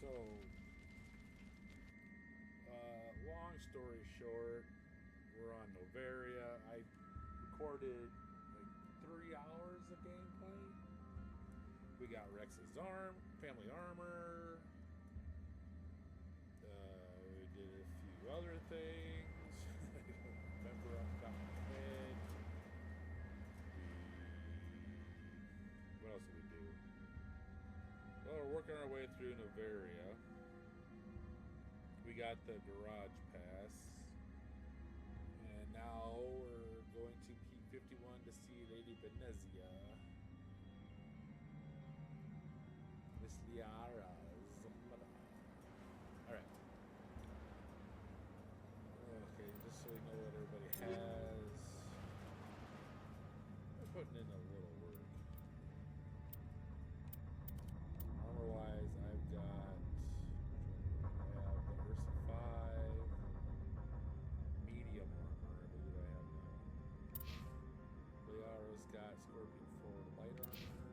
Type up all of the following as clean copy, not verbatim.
So, long story short, we're on Noveria. I recorded like 3 hours of gameplay. We got Rex's family armor. We did a few other things. I don't remember off the top of my head. What else did we do? Well, we're working our way through Noveria. We got the garage pass. And now we're going to Peak 51 to see Lady Venezia. Miss Liara's mother. Alright. Okay, just so we know what everybody has. We're putting in a little work. Armor-wise, I have the Ursa 5. Medium armor, I believe I have now. Liara's got Scorpion 4 light armor.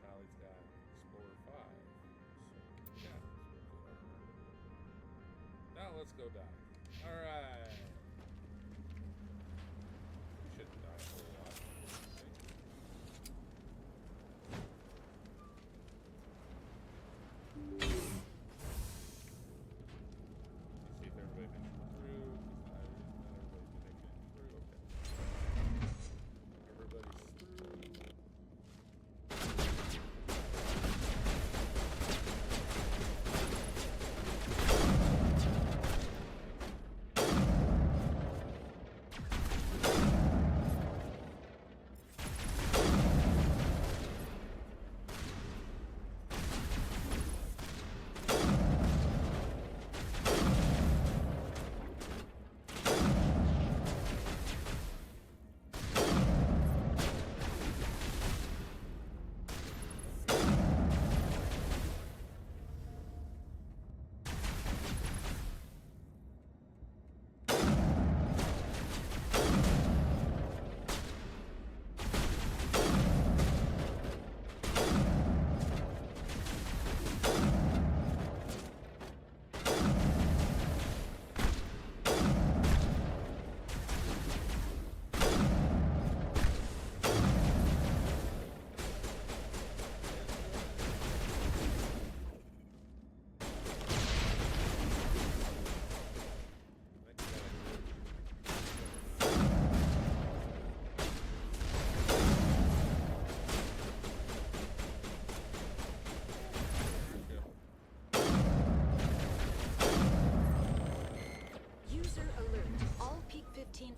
Tally's got Explorer 5. So, yeah, it's real good. Now let's go die. Alright. We shouldn't die a whole lot. Let's see if everybody makes it through. Not everybody's making it through. Okay. Everybody's through.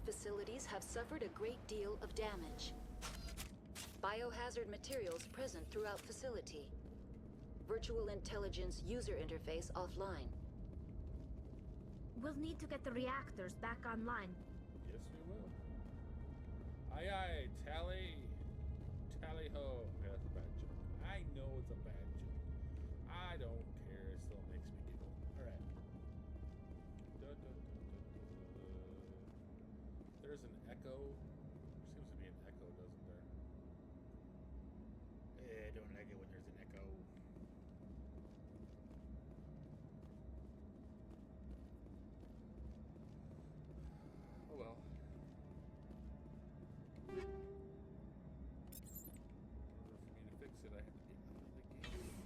Facilities have suffered a great deal of damage. Biohazard materials present throughout facility. Virtual intelligence user interface offline. We'll need to get the reactors back online. Yes, we will. Aye, aye, tally. Tally ho. Okay, that's a bad joke. I know it's a bad joke. I don't care. It still makes me giggle. Alright. There's an echo. There seems to be an echo, doesn't there? I don't like it when there's an echo. Oh well. In order for me to fix it, I have to get out of the game.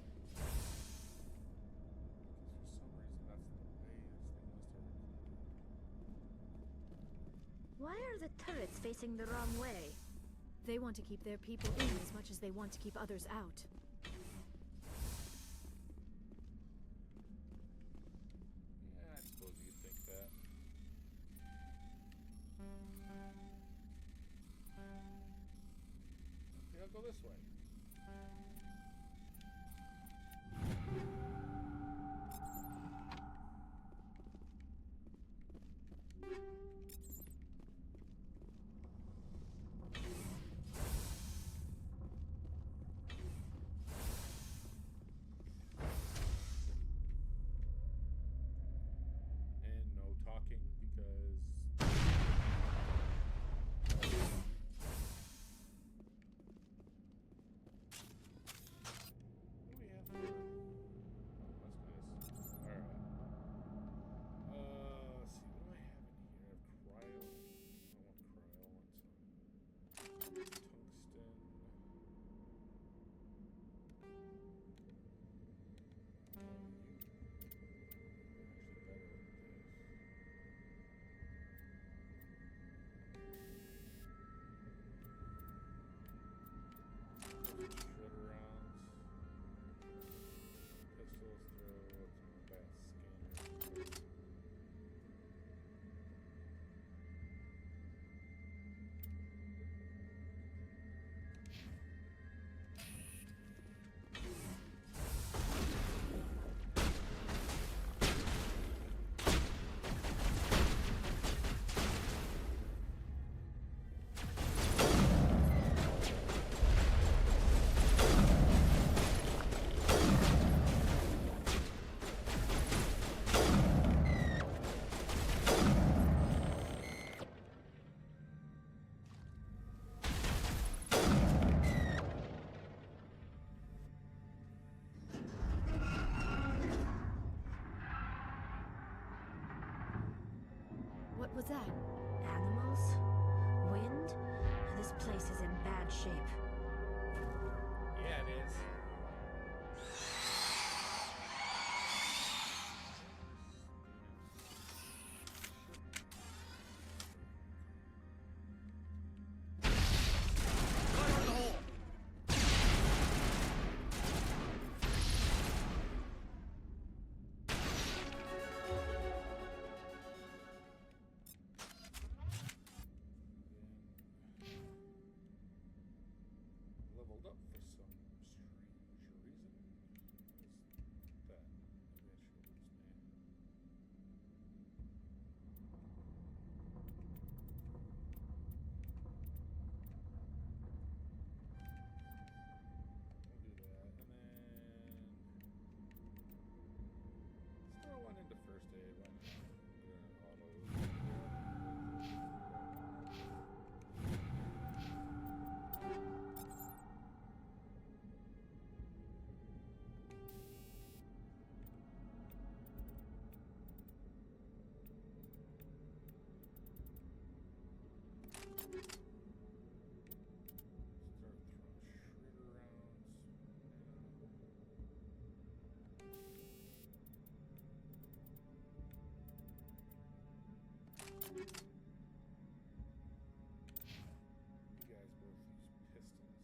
Because for some reason, that's the way this thing must have recorded. Why are the turrets facing the wrong way? They want to keep their people in as much as they want to keep others out. Yeah, I suppose you'd think that. Okay, I'll go this way. Because was that? Animals? Wind? This place is in bad shape. Yeah, it is. Leveled up for some strange reason. What's that? Maybe I should lose We'll do that, and then let's throw one into first aid. Why not? Auto. Start throwing shredder rounds. You guys both use pistols, right?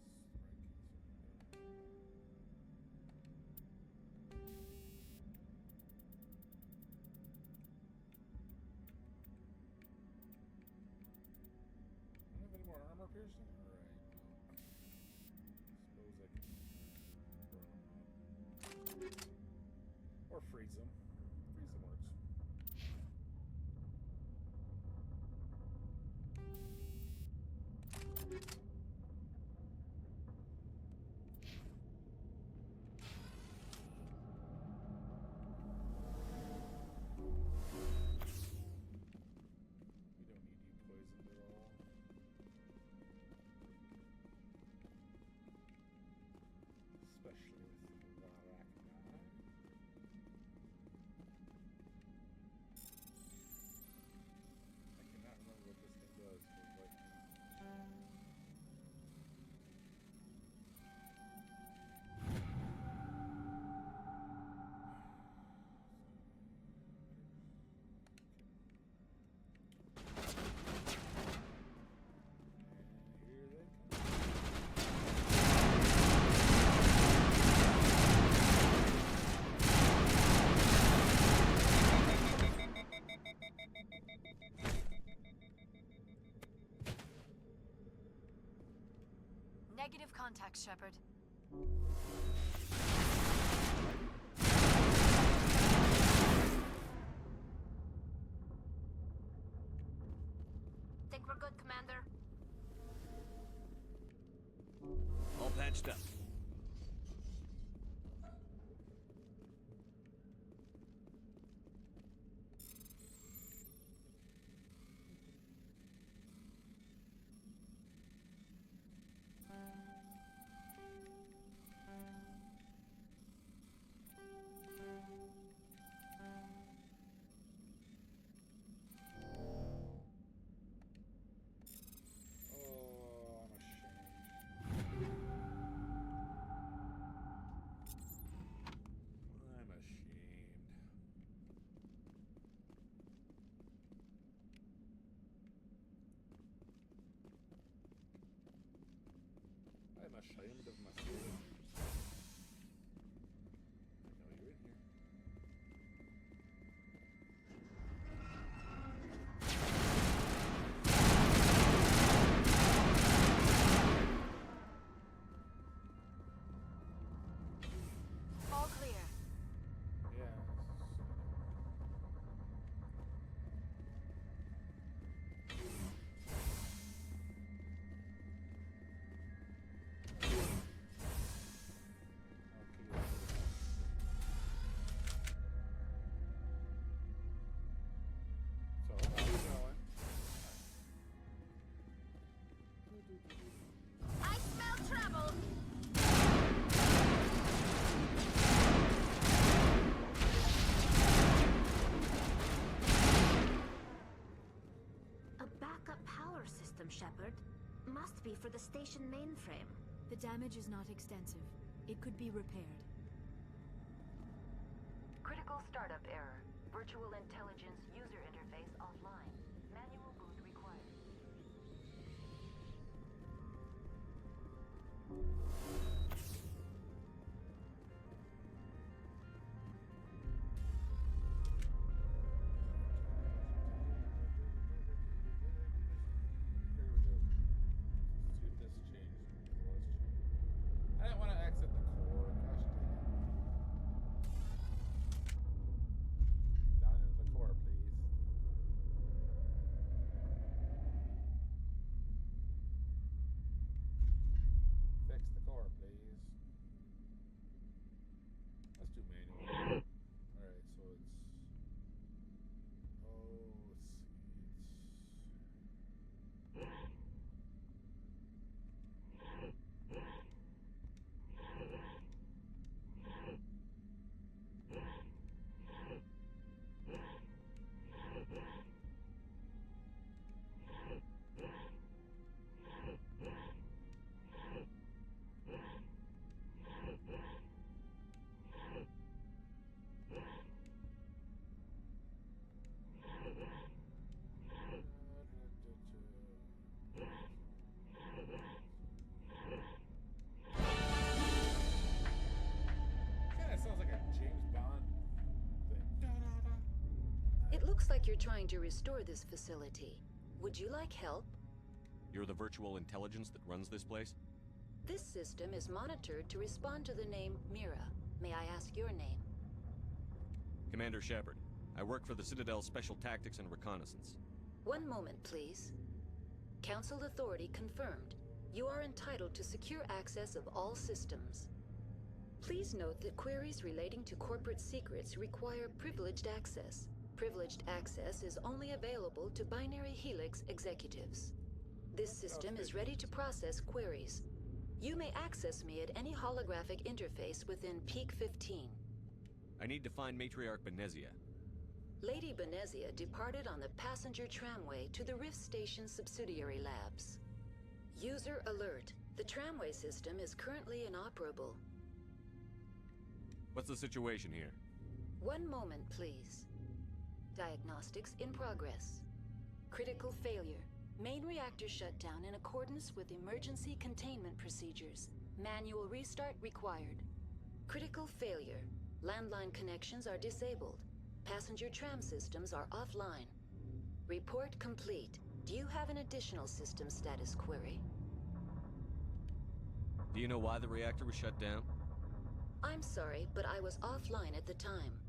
I don't have any more armor piercing? Alright. Suppose I can burn them up. Or freeze them. Freeze them works. We don't need you poisoned at all. Especially with the Varak guy. I cannot remember what this thing does, but like and here they come. Negative contact, Shepard. Think we're good, Commander? All patched up. Oh, I'm ashamed. I'm ashamed. I'm ashamed of myself. I know you're in here. All clear. Yeah. system, Shepard. Must be for the station mainframe. The damage is not extensive. It could be repaired. Critical startup error. Virtual intelligence user interface offline. Manual boot required. Here we go. See if this changes. I didn't want to exit the core. Gosh dang it. Down into the core, please. Fix the core, please. Let's do manual. Alright, so it's... Oh, let's see. Kinda sounds like a James Bond thing. It looks like you're trying to restore this facility. Would you like help? You're the virtual intelligence that runs this place? This system is monitored to respond to the name Mira. May I ask your name? Commander Shepard. I work for the Citadel's Special Tactics and Reconnaissance. One moment, please. Council authority confirmed. You are entitled to secure access of all systems. Please note that queries relating to corporate secrets require privileged access. Privileged access is only available to Binary Helix executives. This system is ready to process queries. You may access me at any holographic interface within Peak 15. I need to find Matriarch Benezia. Lady Benezia departed on the passenger tramway to the Rift Station subsidiary labs. User alert. The tramway system is currently inoperable. What's the situation here? One moment, please. Diagnostics in progress. Critical failure. Main reactor shut down in accordance with emergency containment procedures. Manual restart required. Critical failure. Landline connections are disabled. Passenger tram systems are offline. Report complete. Do you have an additional system status query? Do you know why the reactor was shut down? I'm sorry, but I was offline at the time.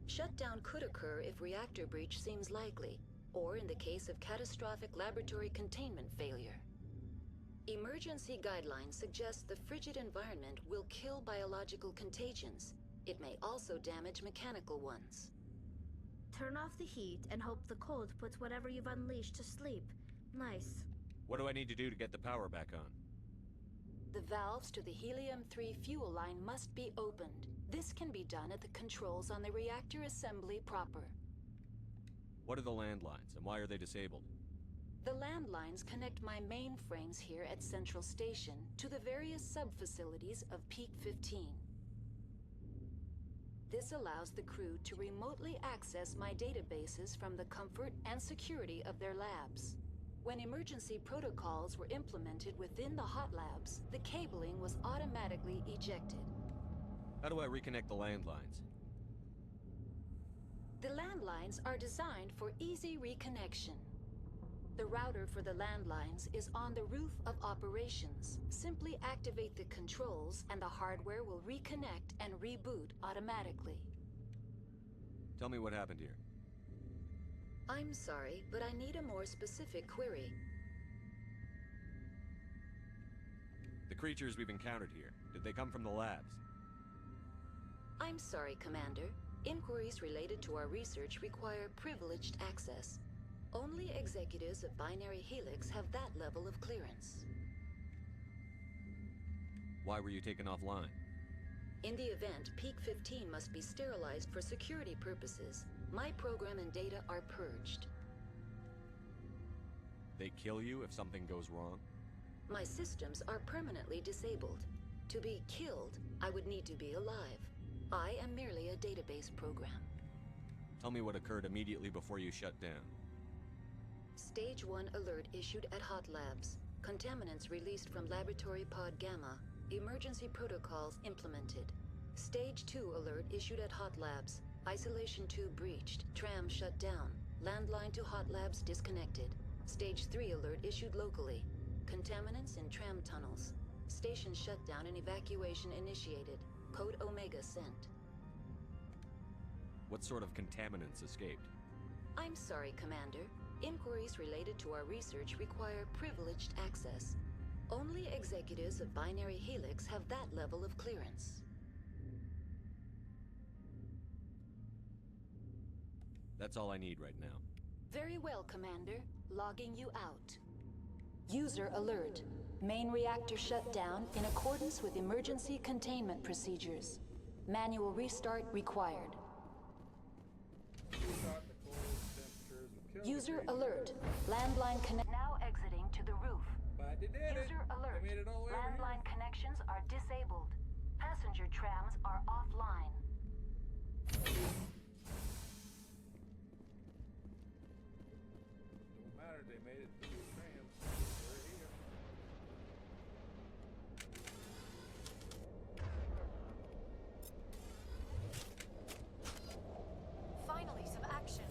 Shutdown could occur if reactor breach seems likely, or in the case of catastrophic laboratory containment failure. Emergency guidelines suggest the frigid environment will kill biological contagions. It may also damage mechanical ones. Turn off the heat and hope the cold puts whatever you've unleashed to sleep. Nice. What do I need to do to get the power back on? The valves to the helium-3 fuel line must be opened. This can be done at the controls on the reactor assembly proper. What are the landlines, and why are they disabled? The landlines connect my mainframes here at Central Station to the various sub-facilities of Peak 15. This allows the crew to remotely access my databases from the comfort and security of their labs. When emergency protocols were implemented within the hot labs, the cabling was automatically ejected. How do I reconnect the landlines? The landlines are designed for easy reconnection. The router for the landlines is on the roof of operations. Simply activate the controls and the hardware will reconnect and reboot automatically. Tell me what happened here. I'm sorry, but I need a more specific query. The creatures we've encountered here, did they come from the labs? I'm sorry, Commander. Inquiries related to our research require privileged access. Only executives of Binary Helix have that level of clearance. Why were you taken offline? In the event, Peak 15 must be sterilized for security purposes. My program and data are purged. They kill you if something goes wrong? My systems are permanently disabled. To be killed, I would need to be alive. I am merely a database program. Tell me what occurred immediately before you shut down. Stage 1 alert issued at Hot Labs. Contaminants released from Laboratory Pod Gamma. Emergency protocols implemented. Stage 2 alert issued at Hot Labs. Isolation tube breached. Tram shut down. Landline to Hot Labs disconnected. Stage 3 alert issued locally. Contaminants in tram tunnels. Station shutdown and evacuation initiated. Code Omega sent. What sort of contaminants escaped? I'm sorry, Commander. Inquiries related to our research require privileged access. Only executives of Binary Helix have that level of clearance. That's all I need right now. Very well, Commander. Logging you out. User alert. Main reactor shut down in accordance with emergency containment procedures. Manual restart required. User alert. Landline connect. Now exiting to the roof. But they did User it. alert. They made it all the way over Landline connections are disabled. Passenger trams are offline. Don't matter. They made it through the trams. We're here. Finally, some action.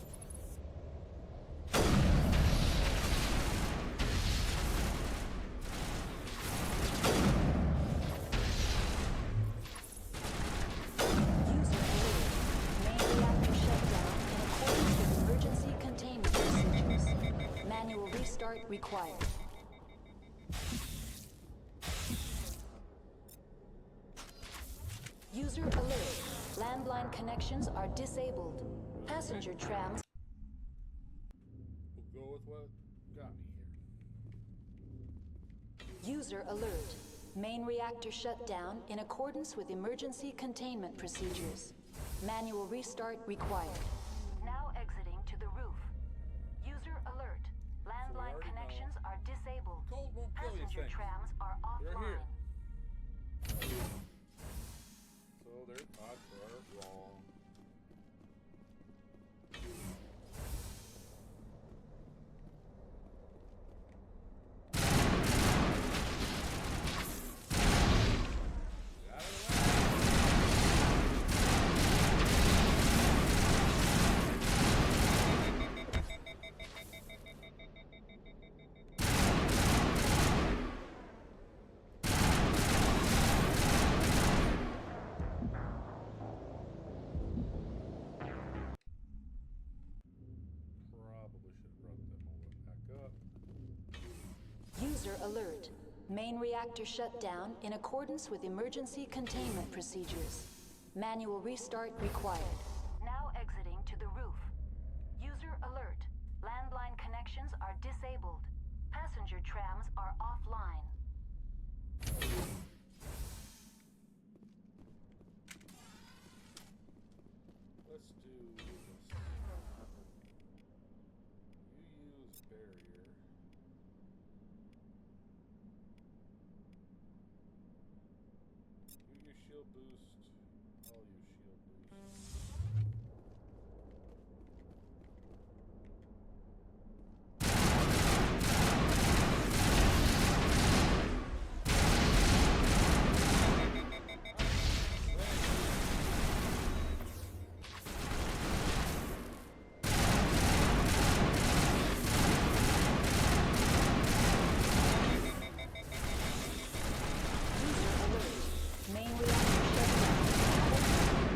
User alert. Main reactor shut down in accordance with emergency containment procedures. Manual restart required. User alert. Landline connections are disabled. Passenger trams. We'll go with what got me here. User alert. Main reactor shut down in accordance with emergency containment procedures. Manual restart required. Now exiting to the roof. User alert. Landline already connections are disabled. Cold won't kill you, Passenger things. trams are They're here. offline. So their thoughts are wrong. Get out of the way. Probably should have brought them all back up. User alert. Main reactor shut down in accordance with emergency containment procedures. Manual restart required. Now exiting to the roof. User alert. Landline connections are disabled. Passenger trams are offline. Let's do this. You use barrier. You use shield boost. I'll use shield boost. User alert. Main reactor shut down.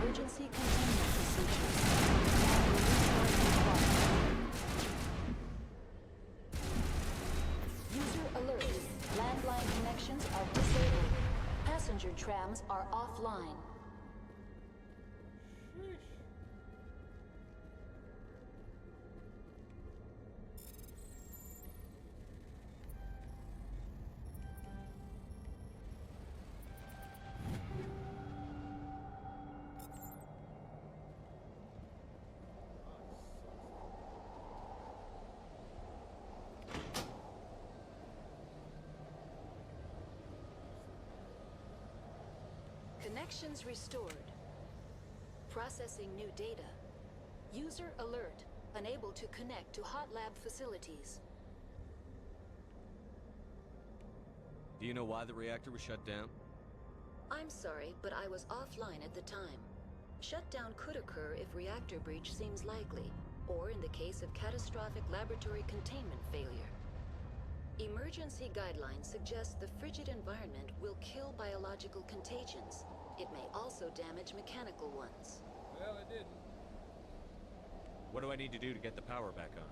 Emergency containment procedures. Manual restart required. User alert. Landline connections are disabled. Passenger trams are offline. Sheesh. Connections restored. Processing new data. User alert. Unable to connect to hot lab facilities. Do you know why the reactor was shut down? I'm sorry, but I was offline at the time. Shutdown could occur if reactor breach seems likely, or in the case of catastrophic laboratory containment failure. Emergency guidelines suggest the frigid environment will kill biological contagions. It may also damage mechanical ones. Well, it didn't. What do I need to do to get the power back on?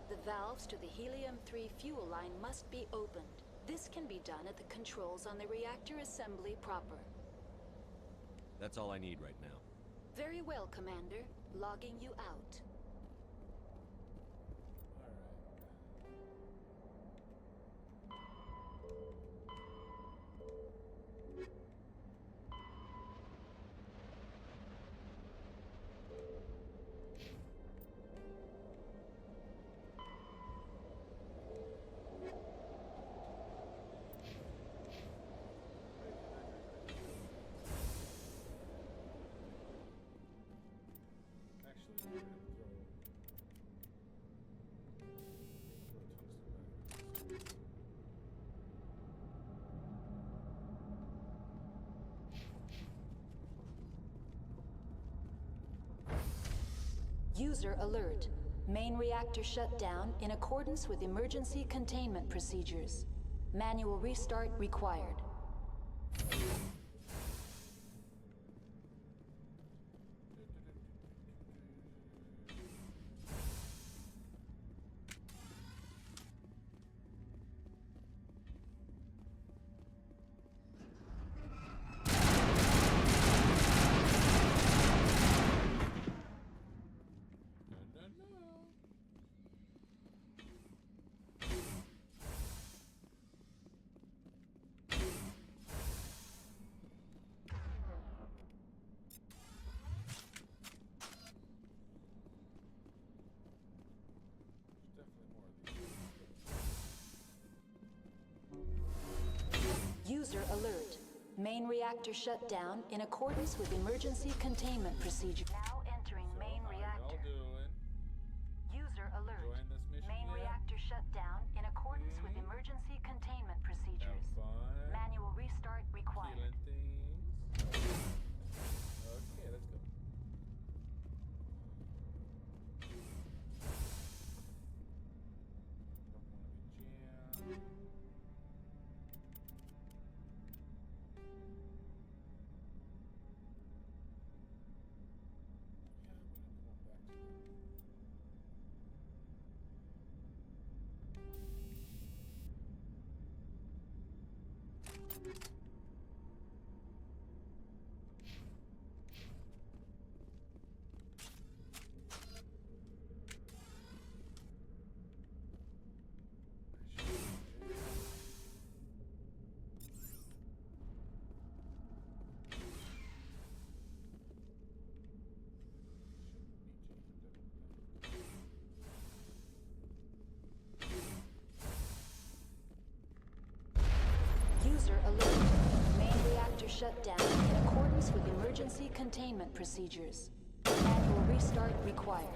The valves to the helium-3 fuel line must be opened. This can be done at the controls on the reactor assembly proper. That's all I need right now. Very well, Commander. Logging you out. User alert. Main reactor shut down in accordance with emergency containment procedures. Manual restart required. User alert. Main reactor shut down in accordance with emergency containment procedure. Now entering main reactor. User alert. Main reactor shut down in accordance with emergency containment procedures. Manual restart required. Okay, let's go. Don't want to be jammed. User alert. Main reactor shut down in accordance with emergency containment procedures. Manual restart required.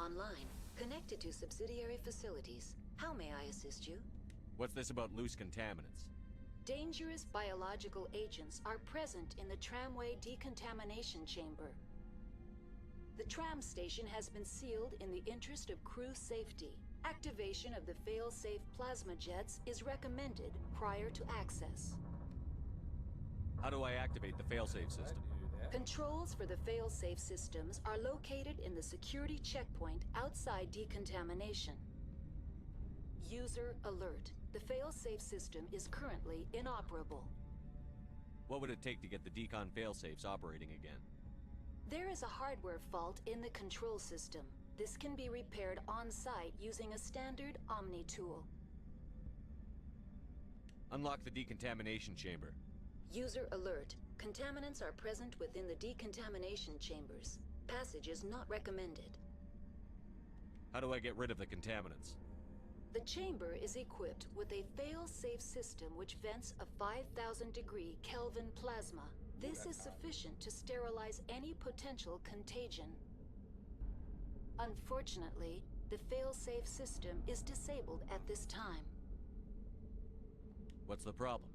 online, connected to subsidiary facilities. How may I assist you? What's this about loose contaminants? Dangerous biological agents are present in the tramway decontamination chamber. The tram station has been sealed in the interest of crew safety. Activation of the fail-safe plasma jets is recommended prior to access. How do I activate the failsafe system? Controls for the fail-safe systems are located in the security checkpoint outside decontamination. User alert. The fail-safe system is currently inoperable. What would it take to get the decon failsafes operating again? There is a hardware fault in the control system. This can be repaired on-site using a standard Omni tool. Unlock the decontamination chamber. User alert. Contaminants are present within the decontamination chambers. Passage is not recommended. How do I get rid of the contaminants? The chamber is equipped with a fail-safe system which vents a 5,000-degree Kelvin plasma. This is sufficient to sterilize any potential contagion. Unfortunately, the fail-safe system is disabled at this time. What's the problem?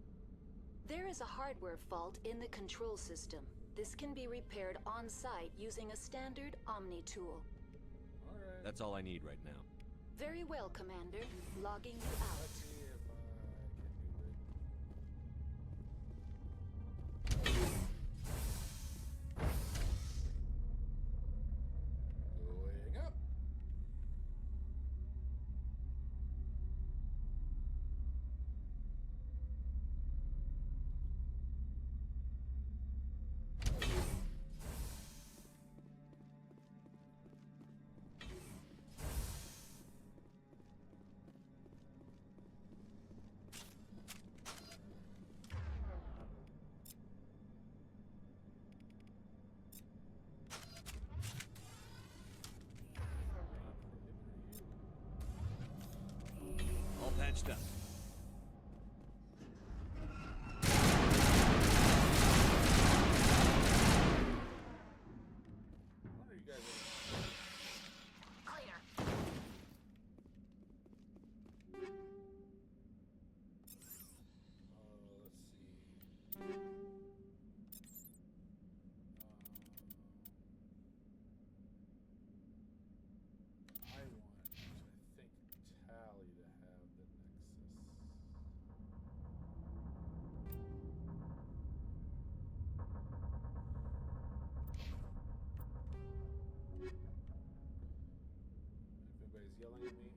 There is a hardware fault in the control system. This can be repaired on-site using a standard Omni tool. Alright. That's all I need right now. Very well, Commander. Logging you out. Let's see if I can do it. Going up. All patched up. What are you guys doing? Clear. Let's see. I want, I think, Tally to have the Nexus. If anybody's yelling at me,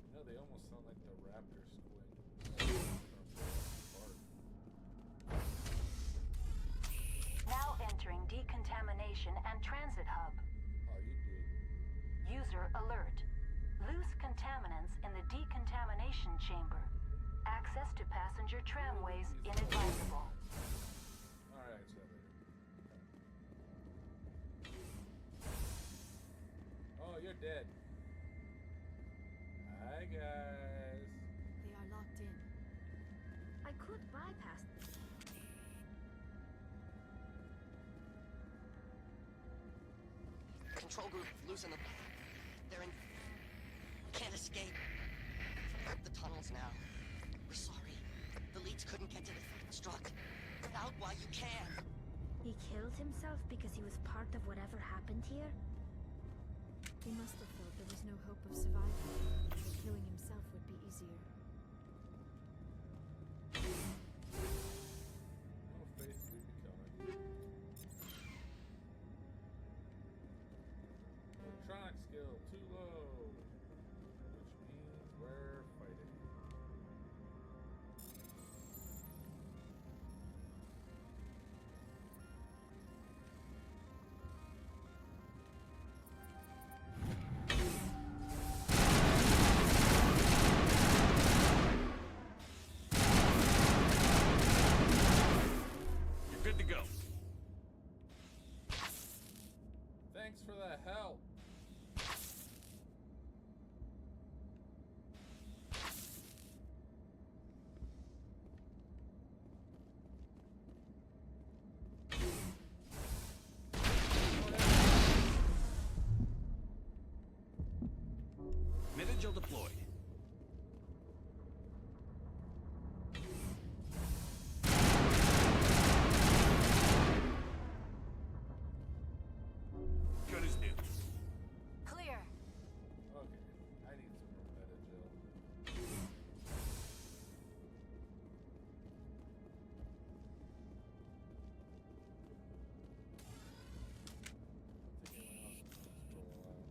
You know, they almost sound like the raptor squid. Now entering decontamination and transit hub. Oh, you did. User alert. Loose contaminants in the decontamination chamber. Access to passenger tramways inadvisable. Alright, so oh, you're dead. Hi, guys. They are locked in. I could bypass. Control group, loosen them. They're in. Can't escape. The tunnels now. We're sorry. The leads couldn't get to the struck. Get out while you can. He killed himself because he was part of whatever happened here? He must have felt there was no hope of survival. Killing himself would be easier. No faith we becoming. Electronic skill too low, which means we're fighting. Angel deployed. Gun is new. Clear. Okay, I need some more meta, Jill. I think anyone else is just for a while.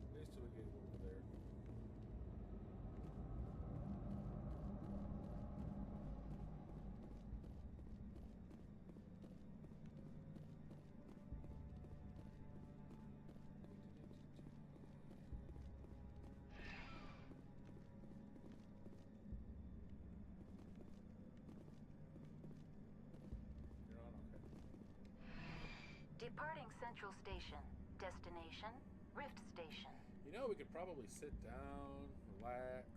At least till we get over there. You're on? Okay. Departing Central Station. Destination, Rift Station. You know, we could probably sit down, relax,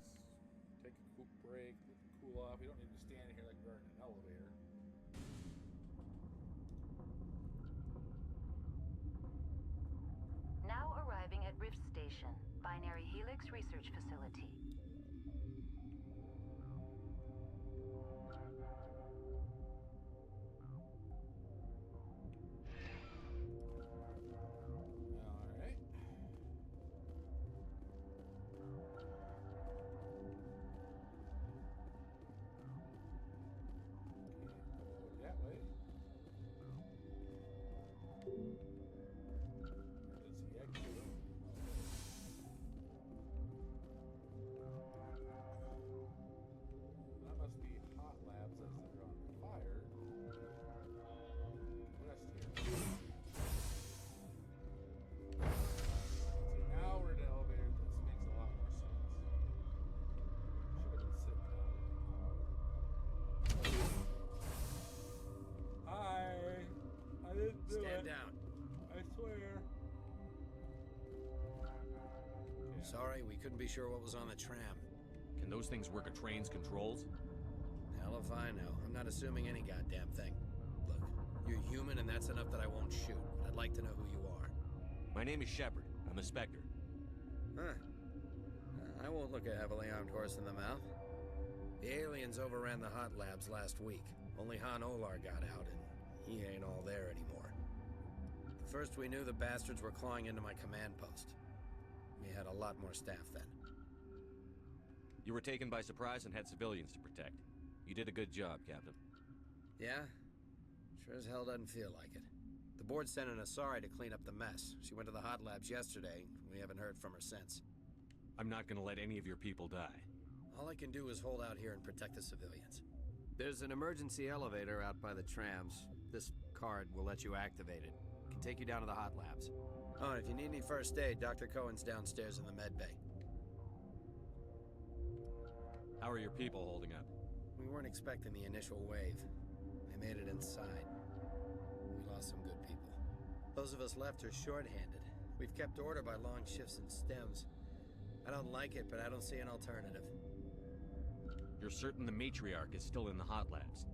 take a quick break, cool off. We don't need to be standing here like we're in an elevator. Now arriving at Rift Station, Binary Helix Research Facility. Alright. Can't go that way. Emergency exit. That must be hot labs as they're on fire. West here. See, now we're in an elevator. This makes a lot more sense. Should have been sitting down. Hi. I didn't do it. Stand down. I swear. Okay. Sorry, we couldn't be sure what was on the tram. Can those things work a train's controls? Hell if I know. I'm not assuming any goddamn thing. Look, you're human and that's enough that I won't shoot. But I'd like to know who you are. My name is Shepard. I'm a Spectre. Huh. I won't look a heavily armed horse in the mouth. The aliens overran the hot labs last week. Only Han Olar got out, and he ain't all there anymore. The first we knew, the bastards were clawing into my command post. We had a lot more staff then. You were taken by surprise and had civilians to protect. You did a good job, Captain. Yeah? Sure as hell doesn't feel like it. The board sent an Asari to clean up the mess. She went to the hot labs yesterday. We haven't heard from her since. I'm not gonna let any of your people die. All I can do is hold out here and protect the civilians. There's an emergency elevator out by the trams. This card will let you activate it. It can take you down to the hot labs. Oh, and if you need any first aid, Dr. Cohen's downstairs in the med bay. How are your people holding up? We weren't expecting the initial wave. They made it inside. We lost some good people. Those of us left are short-handed. We've kept order by long shifts and stems. I don't like it, but I don't see an alternative. You're certain the matriarch is still in the hot labs?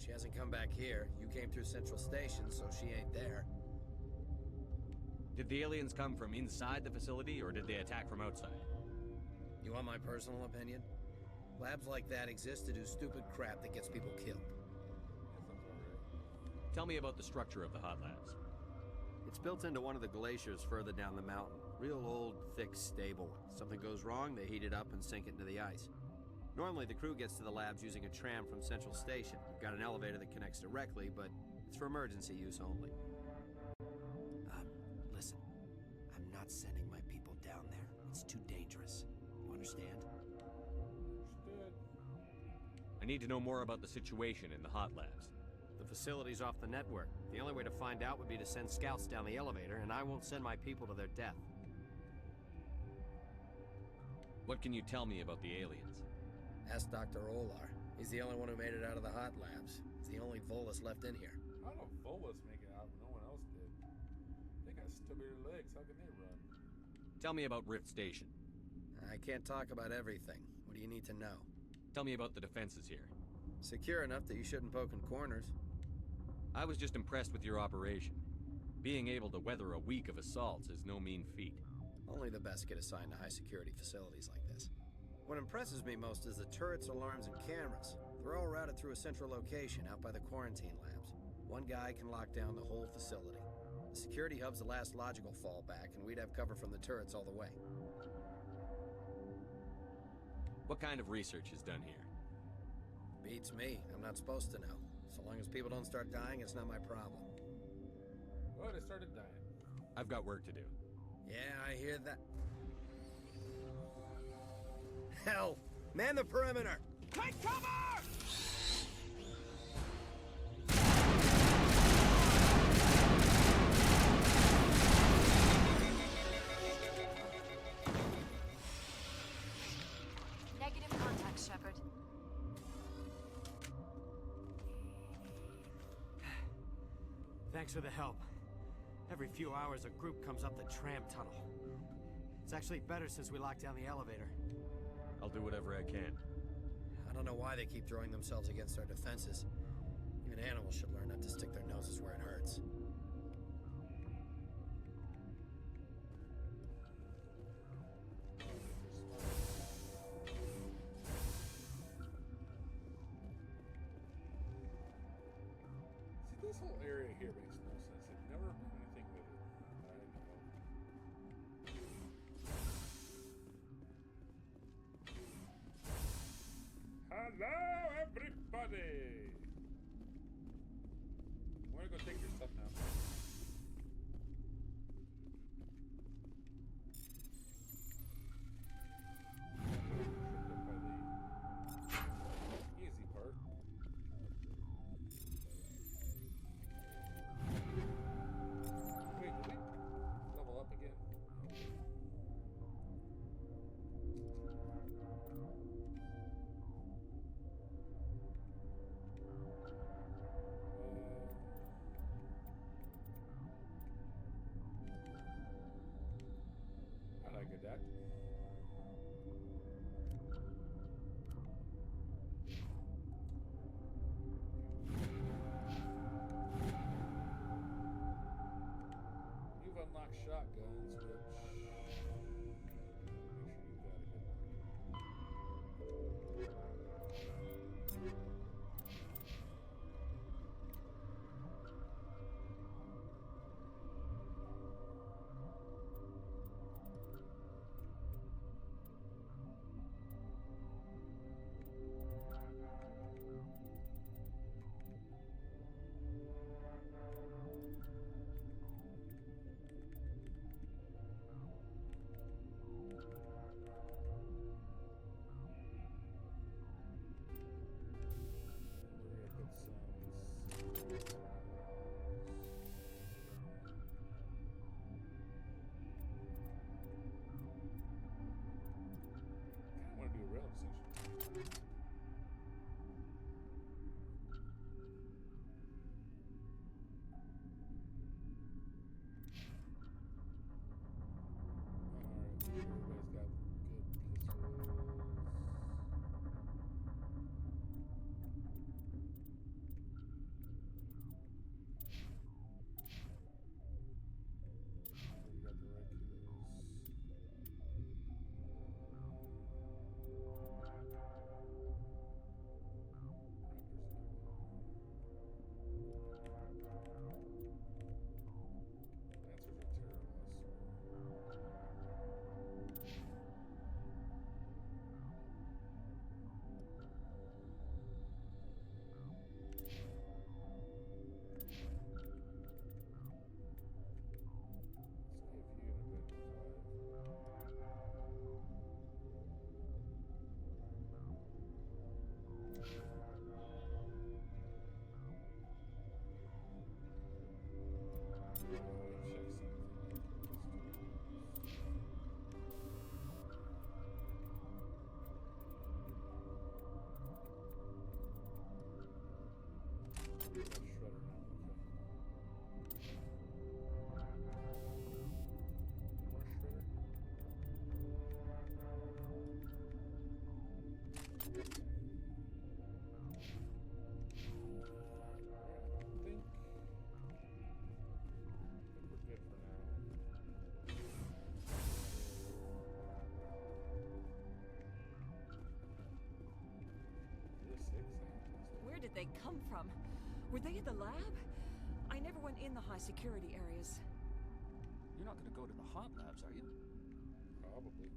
She hasn't come back here. You came through Central Station, so she ain't there. Did the aliens come from inside the facility, or did they attack from outside? You want my personal opinion? Labs like that exist to do stupid crap that gets people killed. That sounds alright. Tell me about the structure of the hot labs. It's built into one of the glaciers further down the mountain. Real old, thick, stable. Something goes wrong, they heat it up and sink it into the ice. Normally, the crew gets to the labs using a tram from Central Station. We've got an elevator that connects directly, but it's for emergency use only. Listen. I'm not sending my people down there. It's too dangerous. You understand? Understood. I need to know more about the situation in the hot labs. The facility's off the network. The only way to find out would be to send scouts down the elevator, and I won't send my people to their death. What can you tell me about the aliens? Ask Dr. Olar. He's the only one who made it out of the hot labs. It's the only Volus left in here. How do Volus make it out when no one else did? They got stubbier legs. How can they run? Tell me about Rift Station. I can't talk about everything. What do you need to know? Tell me about the defenses here. Secure enough that you shouldn't poke in corners. I was just impressed with your operation. Being able to weather a week of assaults is no mean feat. Only the best get assigned to high-security facilities like this. What impresses me most is the turrets, alarms, and cameras. They're all routed through a central location out by the quarantine labs. One guy can lock down the whole facility. The security hub's the last logical fallback, and we'd have cover from the turrets all the way. What kind of research is done here? Beats me. I'm not supposed to know. So long as people don't start dying, it's not my problem. Oh, they started dying. I've got work to do. Yeah, I hear that. Hell! Man the perimeter! Take cover! Negative contact, Shepard. Thanks for the help. Every few hours, a group comes up the tram tunnel. It's actually better since we locked down the elevator. I'll do whatever I can. I don't know why they keep throwing themselves against our defenses. Even animals should learn not to stick their noses where it hurts. See, this whole area here makes no sense. I've never done anything with it. I know. Hello, everybody! I'm gonna go take your stuff now. Easy part. Wait, did we level up again? I like it, that. You've unlocked shotguns, which make sure you got a good one. We're gonna put some. I want to do a rail section. Alright, everybody's got good pistols. We got the raccoons. Lancers are terrible, I swear. Let's give you an check something. Shredder now. More shredder. I think we're good for now. come from? Were they at the lab? I never went in the high security areas. You're not gonna go to the hot labs, are you? Probably.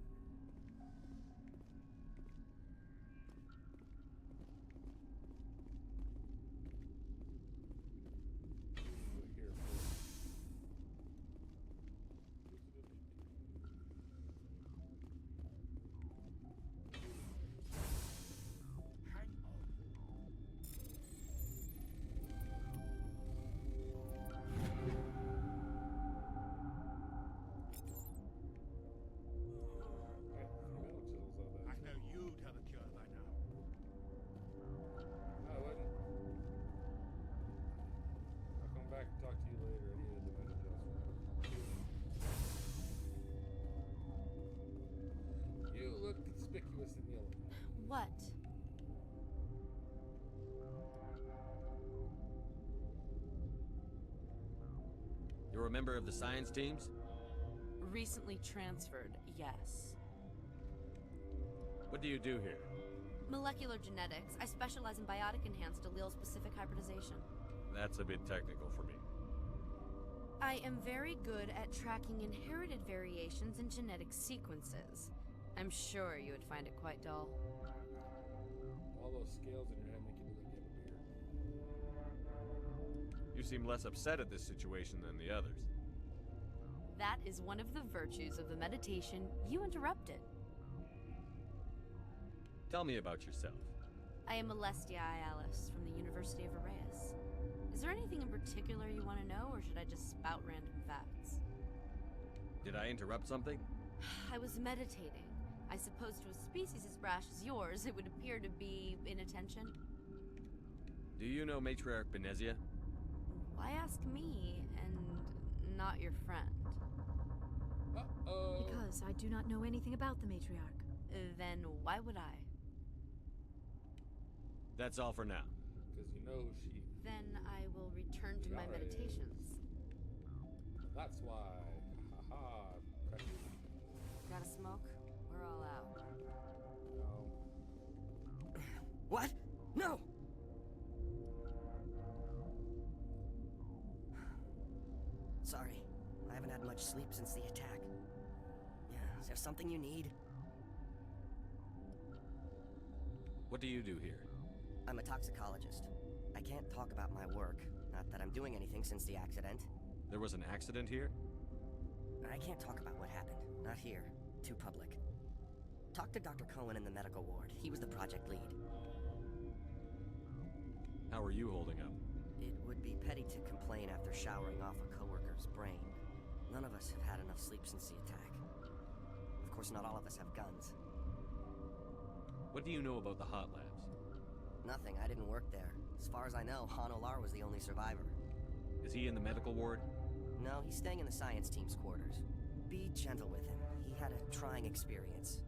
Here first. I know you'd have a cure by now. I wouldn't. I'll come back and talk to you later. I needed the messages for now. You look conspicuous in yellow. What? You're a member of the science teams? Recently transferred, yes. What do you do here? Molecular genetics. I specialize in biotic-enhanced allele-specific hybridization. That's a bit technical for me. I am very good at tracking inherited variations in genetic sequences. I'm sure you would find it quite dull. All those scales in your head make you look like you have a beard. You seem less upset at this situation than the others. That is one of the virtues of the meditation you interrupted. Tell me about yourself. I am Alestia Ialis from the University of Arraeus. Is there anything in particular you want to know, or should I just spout random facts? Did I interrupt something? I was meditating. I suppose to a species as brash as yours, it would appear to be inattention. Do you know Matriarch Benezia? Why ask me, and not your friend? Uh-oh. Because I do not know anything about the matriarch. Then why would I? That's all for now. Because you know who she... Then I will return to my meditations. That's why. Ha-ha. Got a smoke? We're all out. No. What? No! Sorry. I haven't had much sleep since the attack. Yeah, is there something you need? What do you do here? I'm a toxicologist. I can't talk about my work. Not that I'm doing anything since the accident. There was an accident here? I can't talk about what happened. Not here. Too public. Talk to Dr. Cohen in the medical ward. He was the project lead. How are you holding up? It would be petty to complain after showering off a coworker's brain. None of us have had enough sleep since the attack. Of course, not all of us have guns. What do you know about the hot labs? Nothing. I didn't work there. As far as I know, Han Olar was the only survivor. Is he in the medical ward? No, he's staying in the science team's quarters. Be gentle with him. He had a trying experience.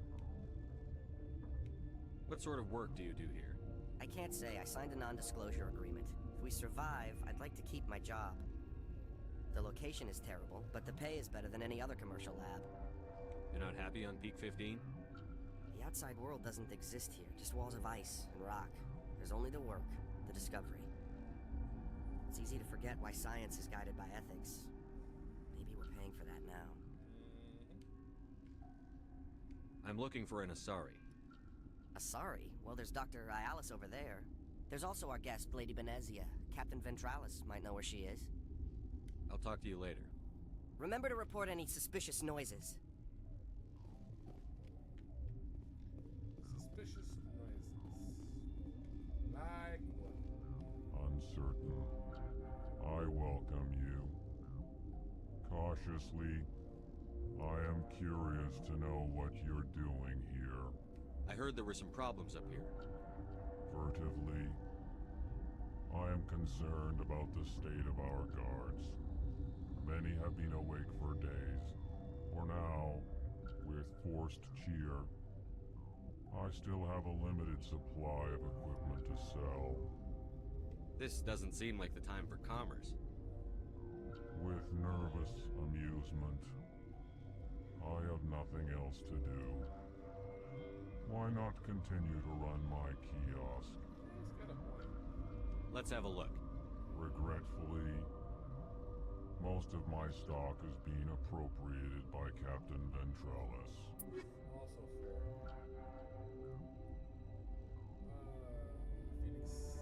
What sort of work do you do here? I can't say. I signed a non-disclosure agreement. If we survive, I'd like to keep my job. The location is terrible, but the pay is better than any other commercial lab. You're not happy on Peak 15? The outside world doesn't exist here, just walls of ice and rock. There's only the work, the discovery. It's easy to forget why science is guided by ethics. Maybe we're paying for that now. I'm looking for an Asari. Asari? Well, there's Dr. Ialis over there. There's also our guest, Lady Benezia. Captain Ventralis might know where she is. I'll talk to you later. Remember to report any suspicious noises. Suspicious noises. Like what? Uncertain. I welcome you. Cautiously, I am curious to know what you're doing here. I heard there were some problems up here. Furtively, I am concerned about the state of our guards. Many have been awake for days. For now, with forced cheer, I still have a limited supply of equipment to sell. This doesn't seem like the time for commerce. With nervous amusement, I have nothing else to do. Why not continue to run my kiosk? He's got a point. Let's have a look. Regretfully, most of my stock is being appropriated by Captain Ventralis. Also fair. Phoenix 6.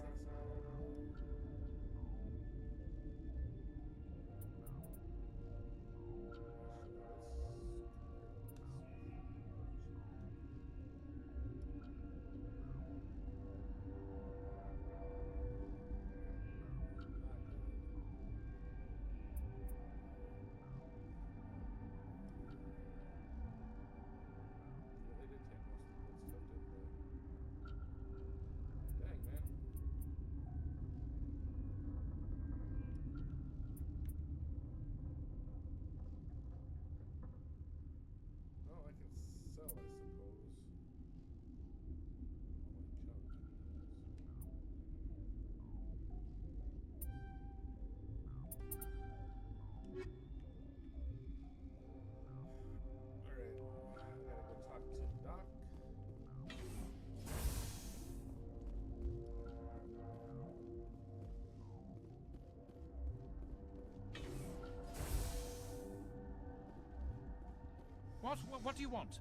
What do you want?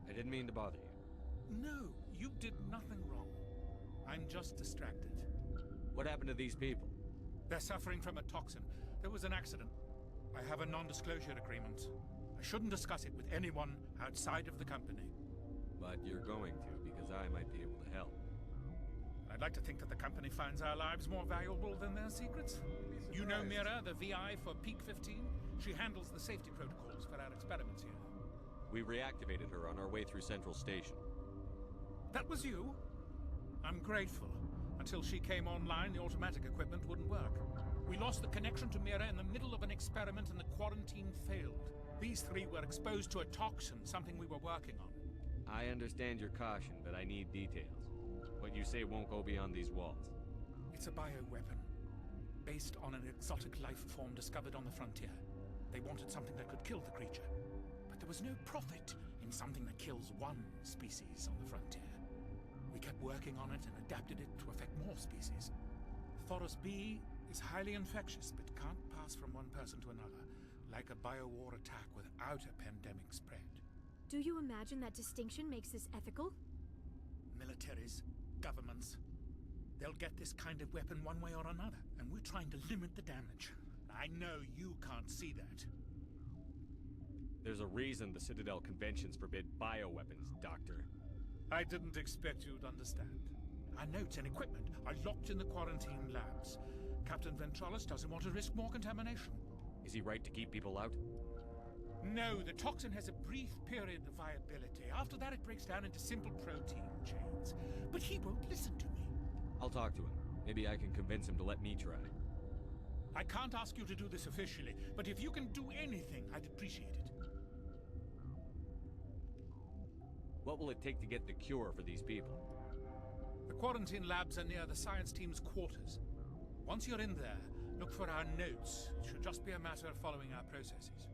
I didn't mean to bother you. No, you did nothing wrong. I'm just distracted. What happened to these people? They're suffering from a toxin. There was an accident. I have a non-disclosure agreement. I shouldn't discuss it with anyone outside of the company. But you're going to, because I might be able to help. I'd like to think that the company finds our lives more valuable than their secrets. You know Mira, the VI for Peak 15? She handles the safety protocols for our experiments here. We reactivated her on our way through Central Station. That was you? I'm grateful. Until she came online, the automatic equipment wouldn't work. We lost the connection to Mira in the middle of an experiment and the quarantine failed. These three were exposed to a toxin, something we were working on. I understand your caution, but I need details. What you say won't go beyond these walls. It's a bioweapon, based on an exotic life form discovered on the frontier. They wanted something that could kill the creature. But there was no profit in something that kills one species on the frontier. We kept working on it and adapted it to affect more species. Thoros B is highly infectious, but can't pass from one person to another, like a biowar attack without a pandemic spread. Do you imagine that distinction makes this ethical? Militaries, governments, they'll get this kind of weapon one way or another, and we're trying to limit the damage. I know you can't see that. There's a reason the Citadel conventions forbid bioweapons, Doctor. I didn't expect you'd understand. Our notes and equipment are locked in the quarantine labs. Captain Ventralis doesn't want to risk more contamination. Is he right to keep people out? No, the toxin has a brief period of viability. After that, it breaks down into simple protein chains. But he won't listen to me. I'll talk to him. Maybe I can convince him to let me try. I can't ask you to do this officially, but if you can do anything, I'd appreciate it. What will it take to get the cure for these people? The quarantine labs are near the science team's quarters. Once you're in there, look for our notes. It should just be a matter of following our processes.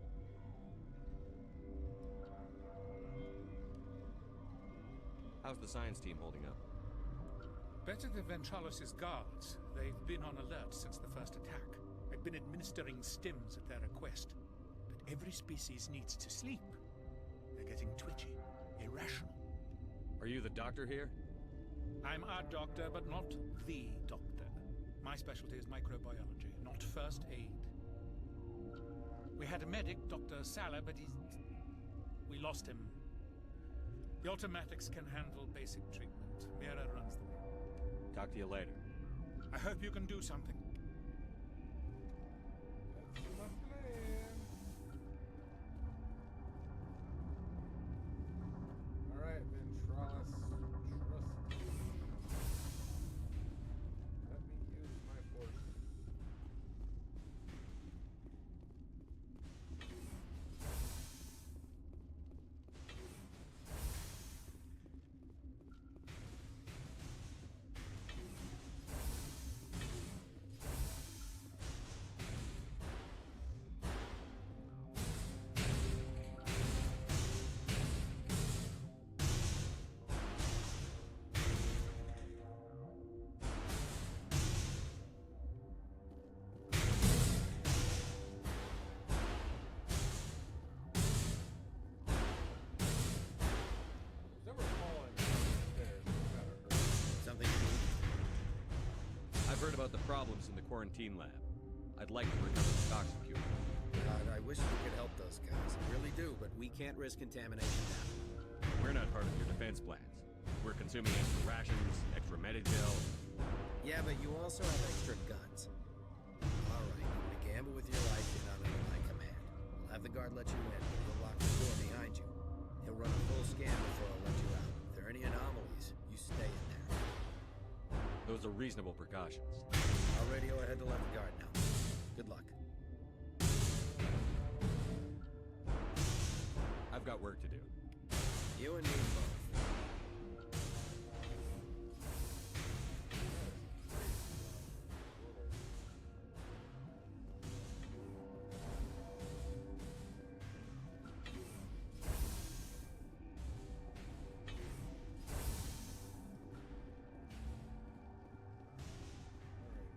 How's the science team holding up? Better than Ventralis' guards. They've been on alert since the first attack. I've been administering stims at their request. But every species needs to sleep. They're getting twitchy, irrational. Are you the doctor here? I'm our doctor, but not the doctor. My specialty is microbiology, not first aid. We had a medic, Dr. Salah, but we lost him. The automatics can handle basic treatment. Mira runs them. Talk to you later. I hope you can do something. That's my plan. Alright, Ventralis, trust me. Let me use my force. about the problems in the quarantine lab. I'd like to recover stock security. God, I wish we could help those guys. I really do, but we can't risk contamination now. We're not part of your defense plans. We're consuming extra rations, extra Medigel. Yeah, but you also have extra guns. All right, you want to gamble with your life, you're not under my command. I'll have the guard let you in, but he'll lock the door behind you. He'll run a full scan before I'll let you out. If there are any anomalies, you stay in there. Those are reasonable precautions. I'll radio ahead to let the guard know. Good luck. I've got work to do. You and me both.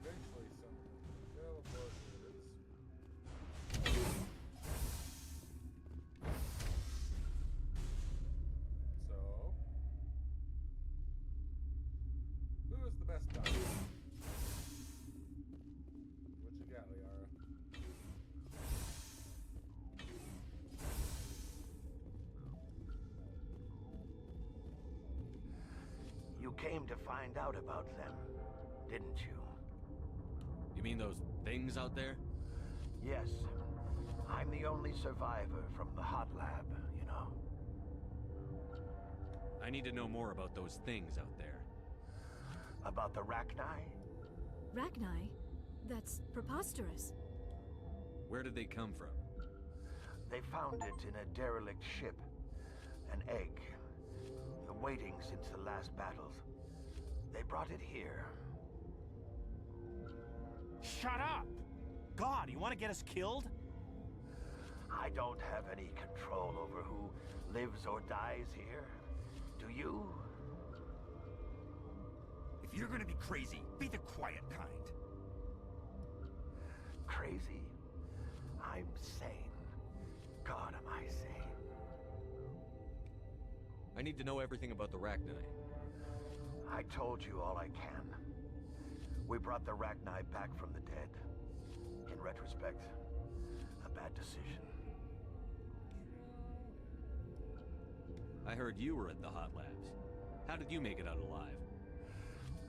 Eventually, some teleporters. So, who is the best doctor? What you got, Liara? You came to find out about them, didn't you? You mean those things out there? Yes. I'm the only survivor from the hot lab, you know. I need to know more about those things out there. About the Rachni? Rachni? That's preposterous. Where did they come from? They found it in a derelict ship. An egg. Waiting since the last battles. They brought it here. Shut up! God, you want to get us killed? I don't have any control over who lives or dies here. Do you? If you're gonna be crazy, be the quiet kind. Crazy? I'm sane. God, am I sane? I need to know everything about the Rachni. I told you all I can. We brought the Rachni back from the dead. In retrospect, a bad decision. I heard you were at the hot labs. How did you make it out alive?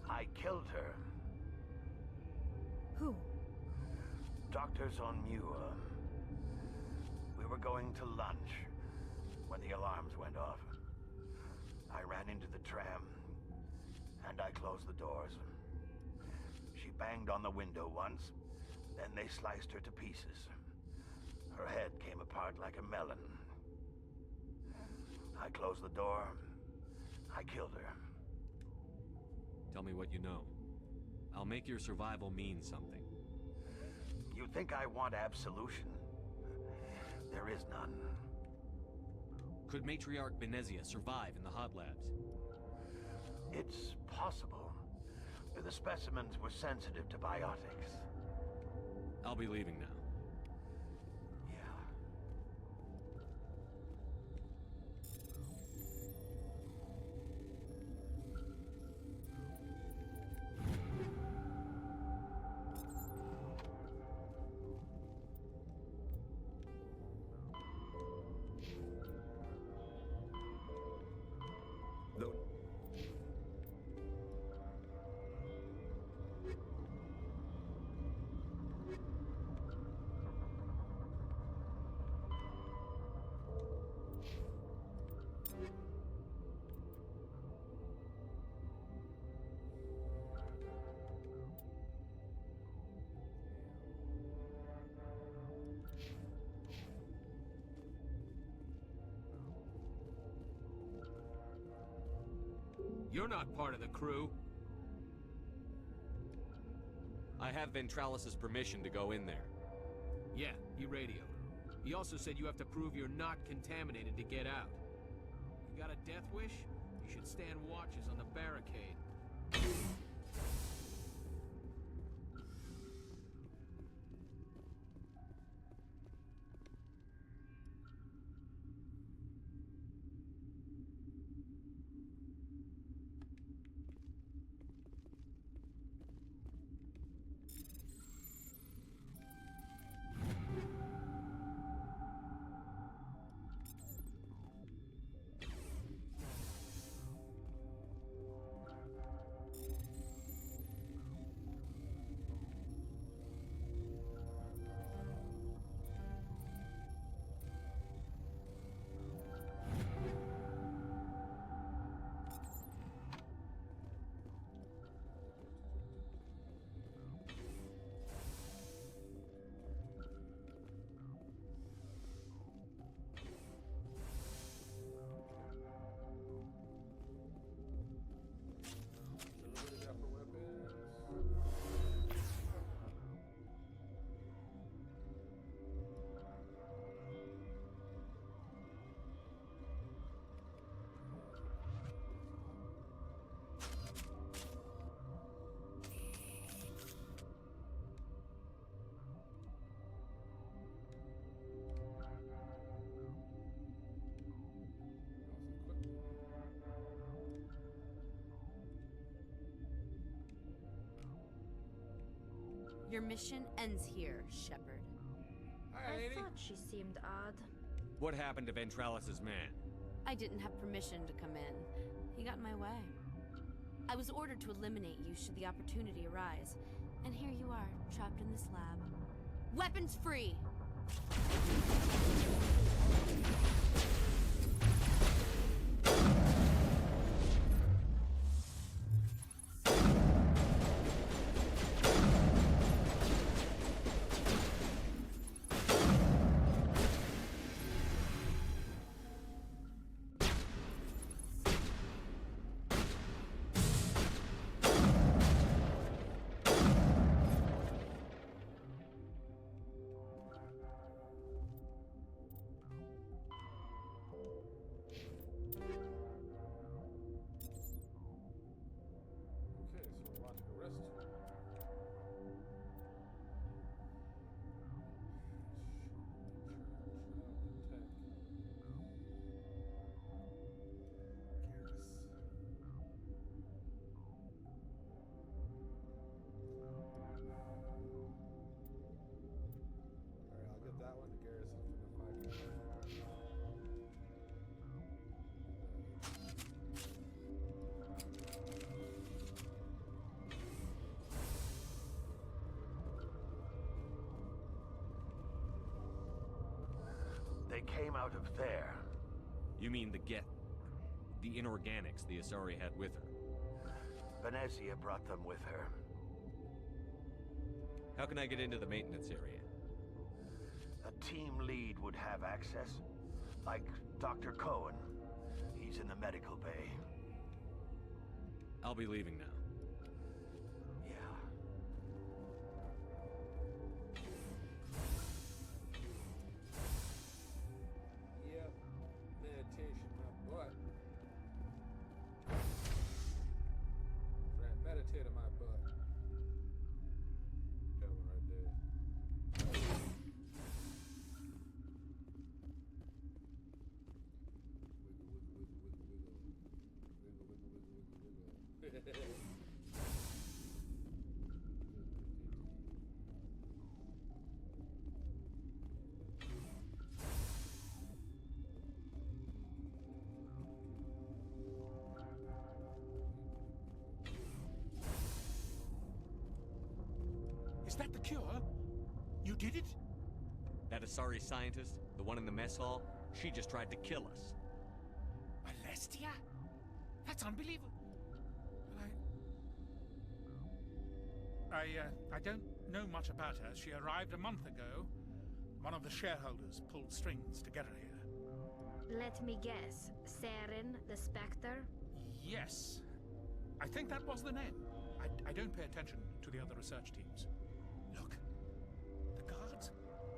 I killed her. Who? Doctors on Muir. We were going to lunch when the alarms went off. I ran into the tram, and I closed the doors. She banged on the window once, then they sliced her to pieces. Her head came apart like a melon. I closed the door. I killed her. Tell me what you know. I'll make your survival mean something. You think I want absolution? There is none. Could Matriarch Benezia survive in the hot labs? It's possible. The specimens were sensitive to biotics. I'll be leaving now. You're not part of the crew. I have Ventralis's permission to go in there. Yeah, he radioed. He also said you have to prove you're not contaminated to get out. You got a death wish? You should stand watches on the barricade. Your mission ends here, Shepard. I thought she seemed odd. What happened to Ventralis's man? I didn't have permission to come in. He got in my way. I was ordered to eliminate you should the opportunity arise. And here you are, trapped in this lab. Weapons free! They came out of there. You mean the inorganics the Asari had with her? Venezia brought them with her. How can I get into the maintenance area? A team lead would have access. Like Dr. Cohen. He's in the medical bay. I'll be leaving now. Yep. Meditation, my butt. Right, meditate on my butt. That one right there. Is that the cure? You did it? That Asari scientist, the one in the mess hall, she just tried to kill us. Alestia? That's unbelievable. I don't know much about her. She arrived a month ago. One of the shareholders pulled strings to get her here. Let me guess. Saren, the Spectre? Yes. I think that was the name. I don't pay attention to the other research teams. Look, the guards,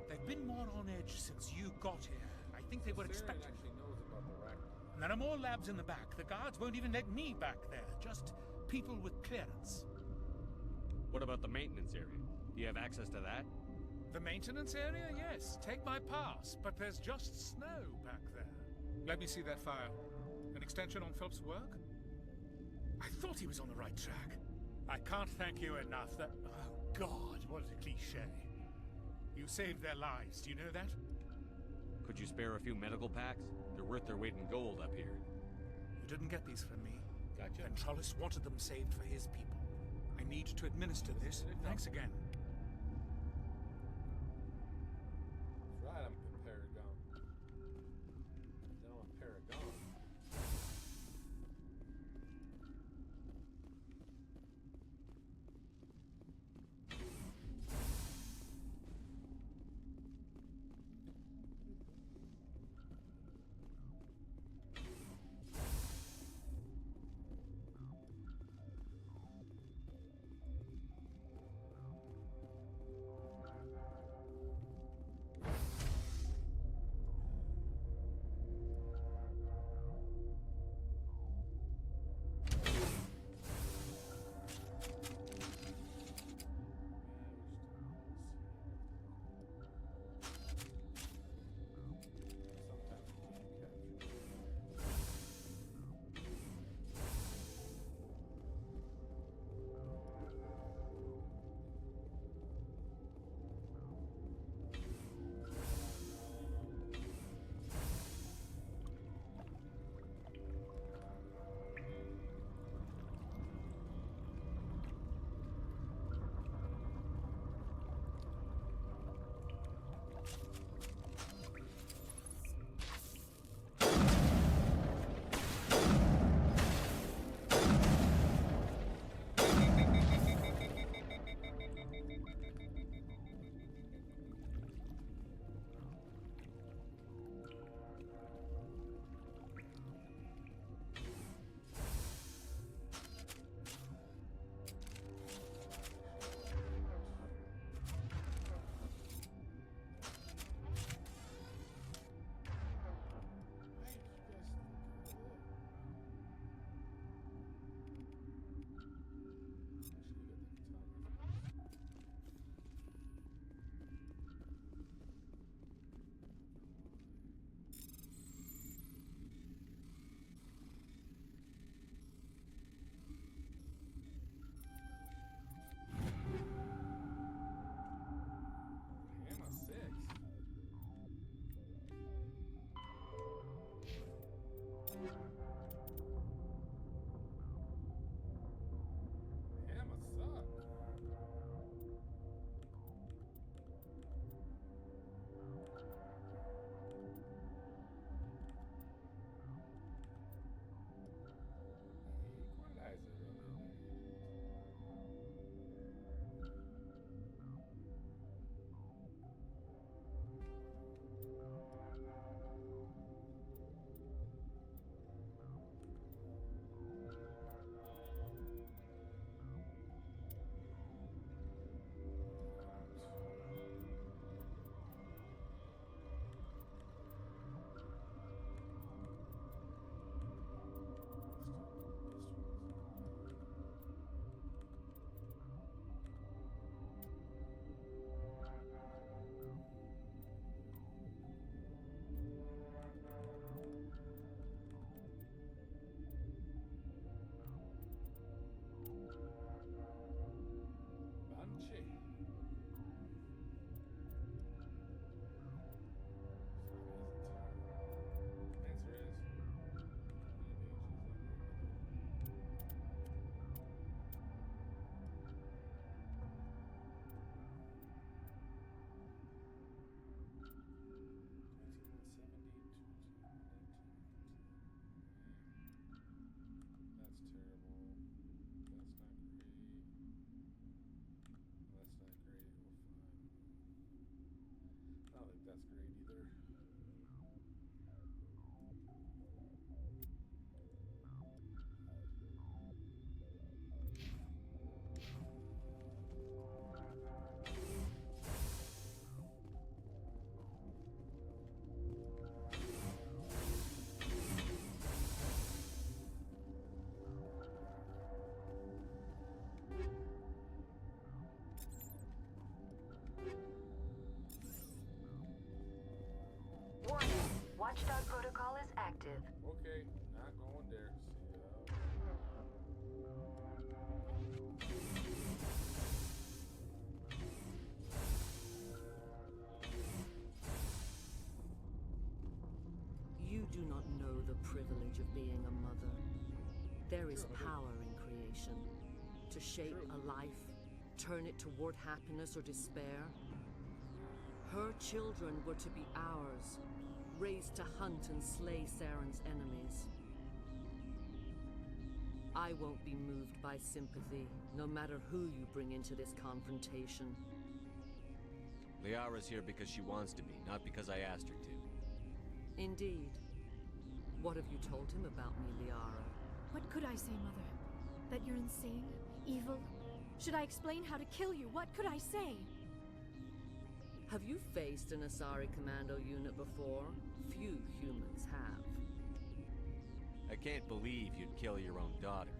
they've been more on edge since you got here. I think they were expecting... actually knows about the rack. And there are more labs in the back. The guards won't even let me back there. Just people with clearance. What about the maintenance area? Do you have access to that? The maintenance area? Yes. Take my pass. But there's just snow back there. Let me see that file. An extension on Phelps' work? I thought he was on the right track. I can't thank you enough that... Oh, God, what a cliché. You saved their lives, do you know that? Could you spare a few medical packs? They're worth their weight in gold up here. You didn't get these from me. Gotcha. And Trollis wanted them saved for his people. I need to administer this. Thanks again. That's right, I'm a paragon. Now I'm a paragon. not know the privilege of being a mother. There is power in creation. To shape a life, turn it toward happiness or despair. Her children were to be ours, raised to hunt and slay Saren's enemies. I won't be moved by sympathy, no matter who you bring into this confrontation. Liara's here because she wants to be, not because I asked her to. Indeed. What have you told him about me, Liara? What could I say, Mother? That you're insane? Evil? Should I explain how to kill you? What could I say? Have you faced an Asari commando unit before? Few humans have. I can't believe you'd kill your own daughter.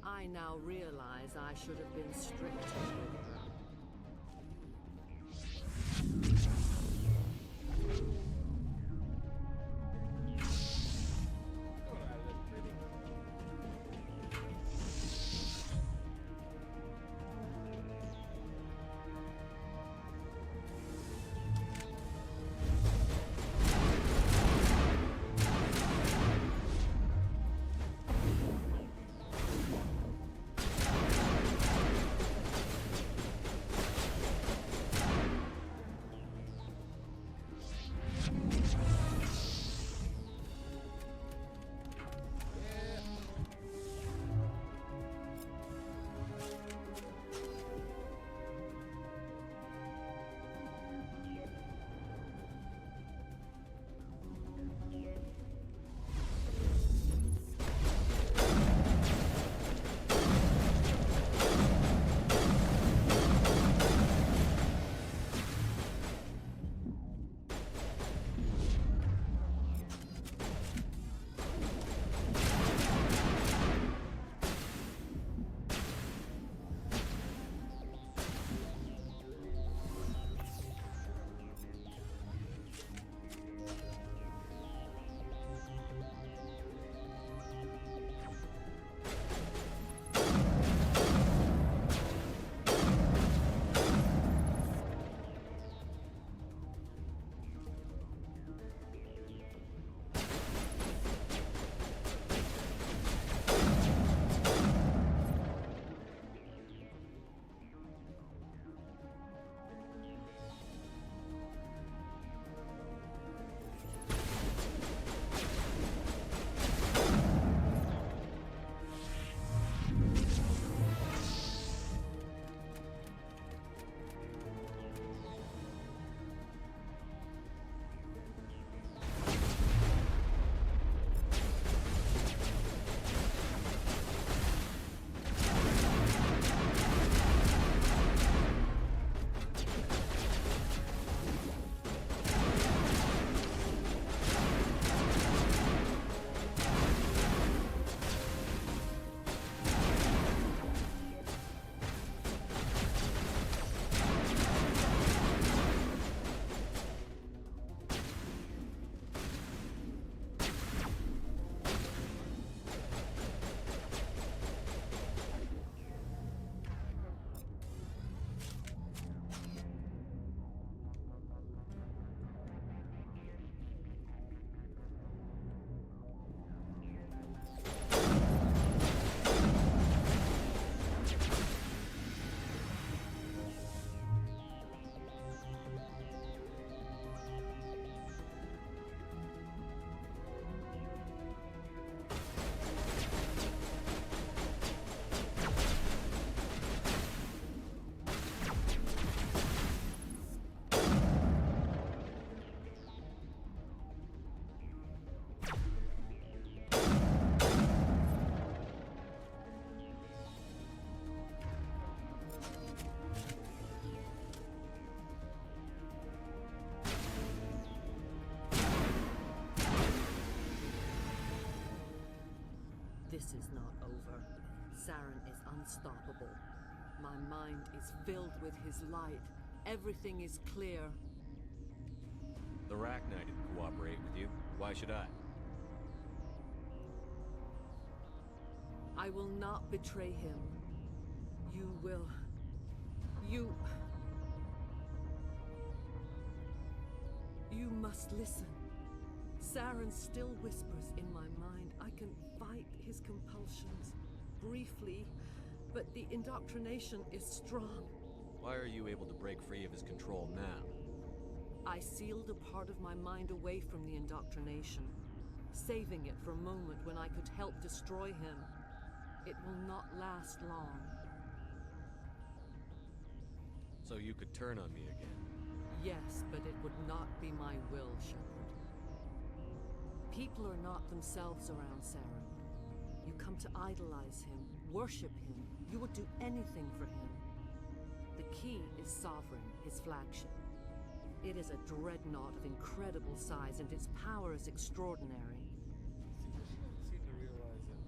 I now realize I should have been stricter with her. This is not over. Saren is unstoppable. My mind is filled with his light. Everything is clear. The Rachni didn't cooperate with you. Why should I? I will not betray him. You will. You must listen. Saren still whispers in my mind. I can fight his compulsions, briefly, but the indoctrination is strong. Why are you able to break free of his control now? I sealed a part of my mind away from the indoctrination, saving it for a moment when I could help destroy him. It will not last long. So you could turn on me again? Yes, but it would not be my will, Shepard. People are not themselves around Saren. You come to idolize him, worship him. You would do anything for him. The key is Sovereign, his flagship. It is a dreadnought of incredible size, and its power is extraordinary. She doesn't seem to realize that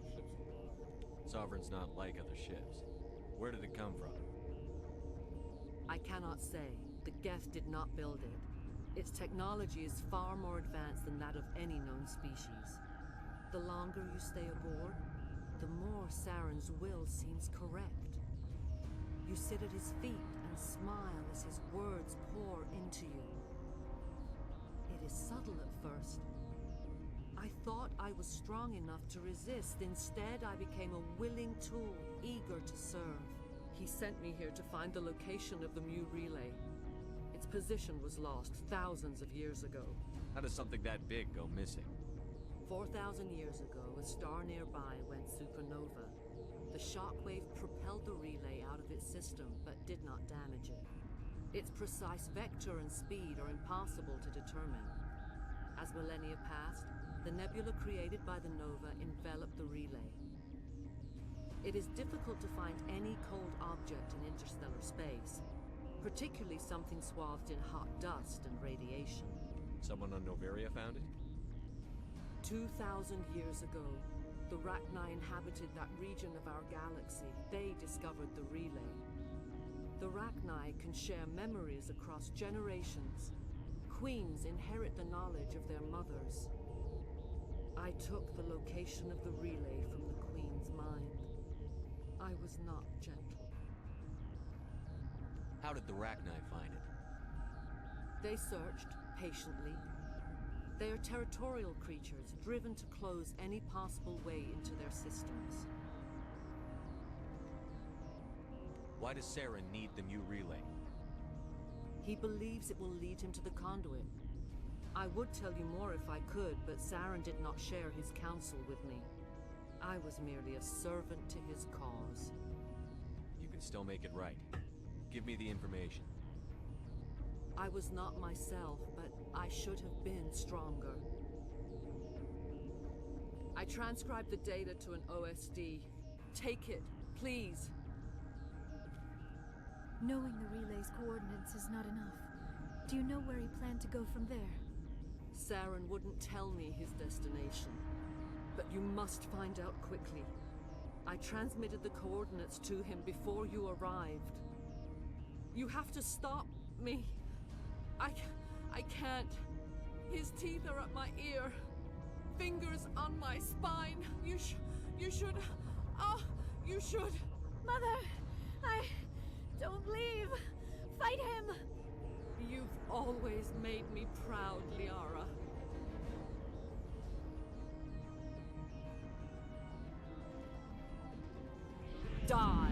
the ship's alive. Sovereign's not like other ships. Where did it come from? I cannot say. The Geth did not build it. Its technology is far more advanced than that of any known species. The longer you stay aboard, the more Saren's will seems correct. You sit at his feet and smile as his words pour into you. It is subtle at first. I thought I was strong enough to resist. Instead, I became a willing tool, eager to serve. He sent me here to find the location of the Mu relay. Its position was lost thousands of years ago. How does something that big go missing? 4,000 years ago, a star nearby went supernova. The shockwave propelled the relay out of its system, but did not damage it. Its precise vector and speed are impossible to determine. As millennia passed, the nebula created by the nova enveloped the relay. It is difficult to find any cold object in interstellar space, particularly something swathed in hot dust and radiation. Someone on Noveria found it? 2,000 years ago, the Rachni inhabited that region of our galaxy. They discovered the relay. The Rachni can share memories across generations. Queens inherit the knowledge of their mothers. I took the location of the relay from the Queen's mind. I was not gentle. How did the Rachni find it? They searched, patiently. They are territorial creatures, driven to close any possible way into their systems. Why does Saren need the Mu relay? He believes it will lead him to the conduit. I would tell you more if I could, but Saren did not share his counsel with me. I was merely a servant to his cause. You can still make it right. Give me the information. I was not myself, but I should have been stronger. I transcribed the data to an OSD. Take it, please. Knowing the relay's coordinates is not enough. Do you know where he planned to go from there? Saren wouldn't tell me his destination. But you must find out quickly. I transmitted the coordinates to him before you arrived. You have to stop me. I can't. His teeth are at my ear. Fingers on my spine. You should... Oh, you should... Mother, don't leave. Fight him. You've always made me proud, Liara. Die.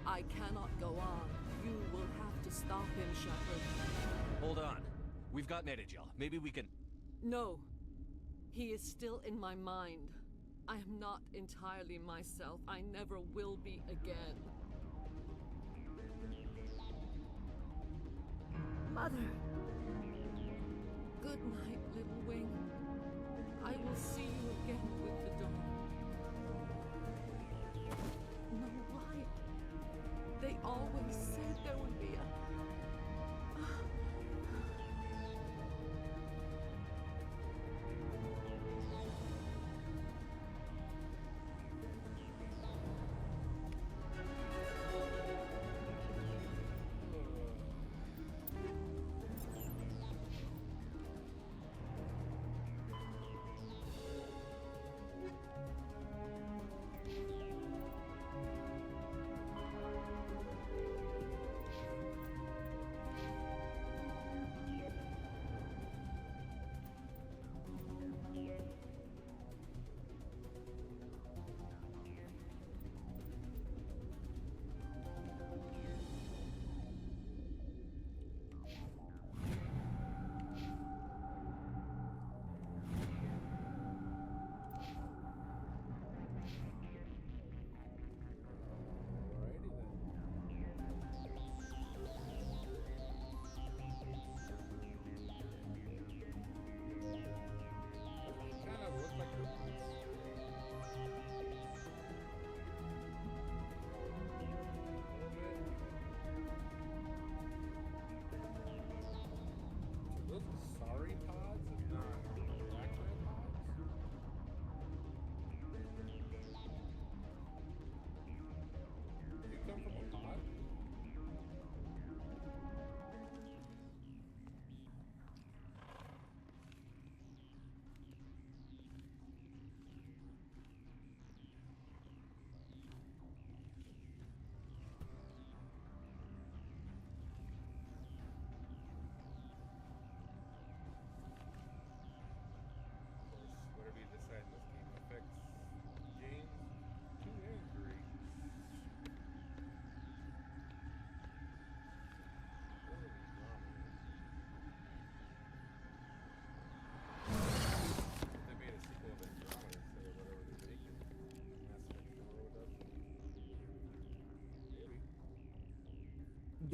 I cannot go on. You will have to stop him, Shepard. Hold on. We've got Metagel. Maybe we can... No. He is still in my mind. I am not entirely myself. I never will be again. Mother. Good night, little wing. I will see you again with the dawn. No light. They always said there would be a...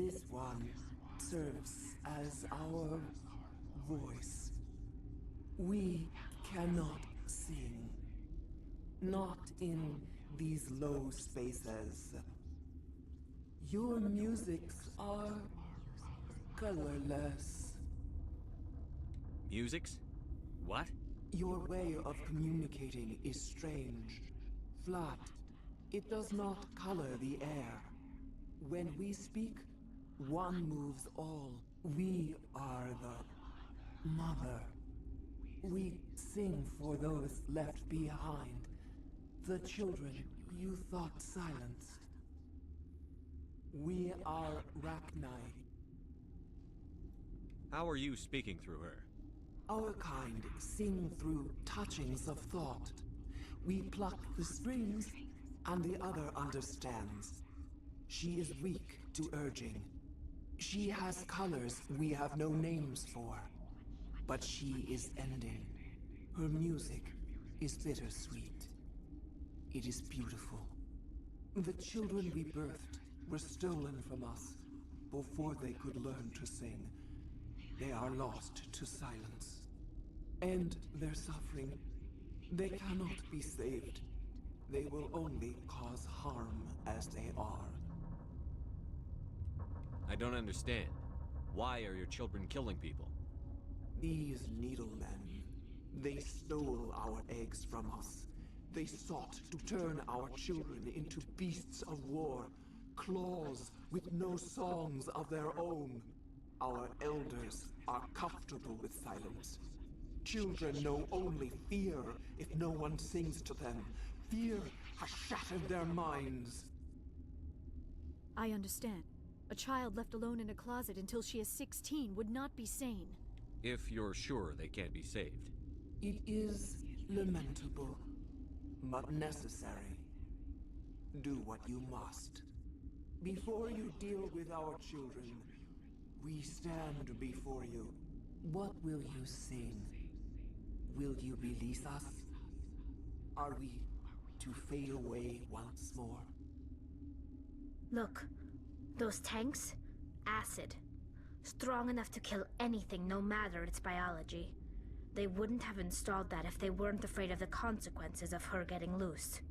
This one serves as our voice. We cannot sing. Not in these low spaces. Your musics are colorless. Musics? What? Your way of communicating is strange. Flat. It does not color the air. When we speak, one moves all. We are the mother. We sing for those left behind. The children you thought silenced. We are Rachni. How are you speaking through her? Our kind sing through touchings of thought. We pluck the strings, and the other understands. She is weak to urging. She has colors we have no names for. But she is ending. Her music is bittersweet. It is beautiful. The children we birthed were stolen from us before they could learn to sing. They are lost to silence. And their suffering, they cannot be saved. They will only cause harm as they are. I don't understand. Why are your children killing people? These needlemen, they stole our eggs from us. They sought to turn our children into beasts of war, claws with no songs of their own. Our elders are comfortable with silence. Children know only fear if no one sings to them. Fear has shattered their minds. I understand. A child left alone in a closet until she is 16 would not be sane. If you're sure they can't be saved. It is lamentable, but necessary. Do what you must. Before you deal with our children, we stand before you. What will you sing? Will you release us? Are we to fade away once more? Look, those tanks? Acid. Strong enough to kill anything, no matter its biology. They wouldn't have installed that if they weren't afraid of the consequences of her getting loose.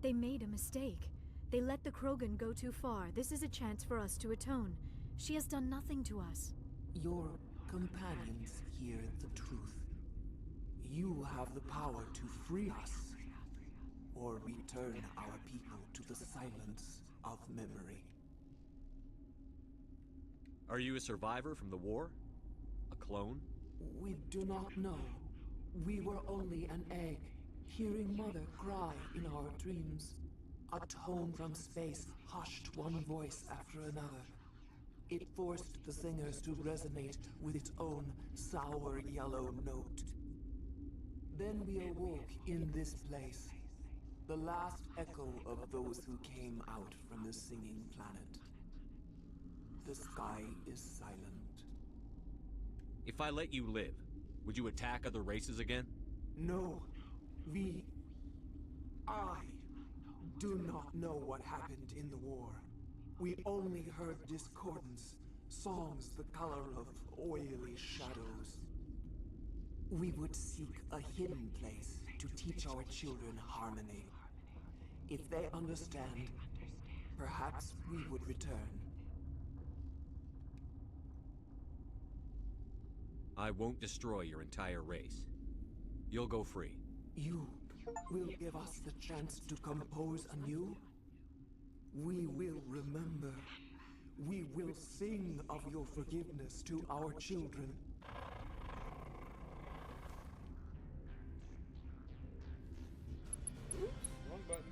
They made a mistake. They let the Krogan go too far. This is a chance for us to atone. She has done nothing to us. Your companions hear the truth. You have the power to free us, or return our people to the silence of memory. Are you a survivor from the war? A clone? We do not know. We were only an egg, hearing Mother cry in our dreams. A tone from space hushed one voice after another. It forced the singers to resonate with its own sour yellow note. Then we awoke in this place, the last echo of those who came out from the singing planet. The sky is silent. If I let you live, would you attack other races again? No, I do not know what happened in the war. We only heard discordance, songs the color of oily shadows. We would seek a hidden place to teach our children harmony. If they understand, perhaps we would return. I won't destroy your entire race. You'll go free. You will give us the chance to compose anew? We will remember. We will sing of your forgiveness to our children. Wrong button.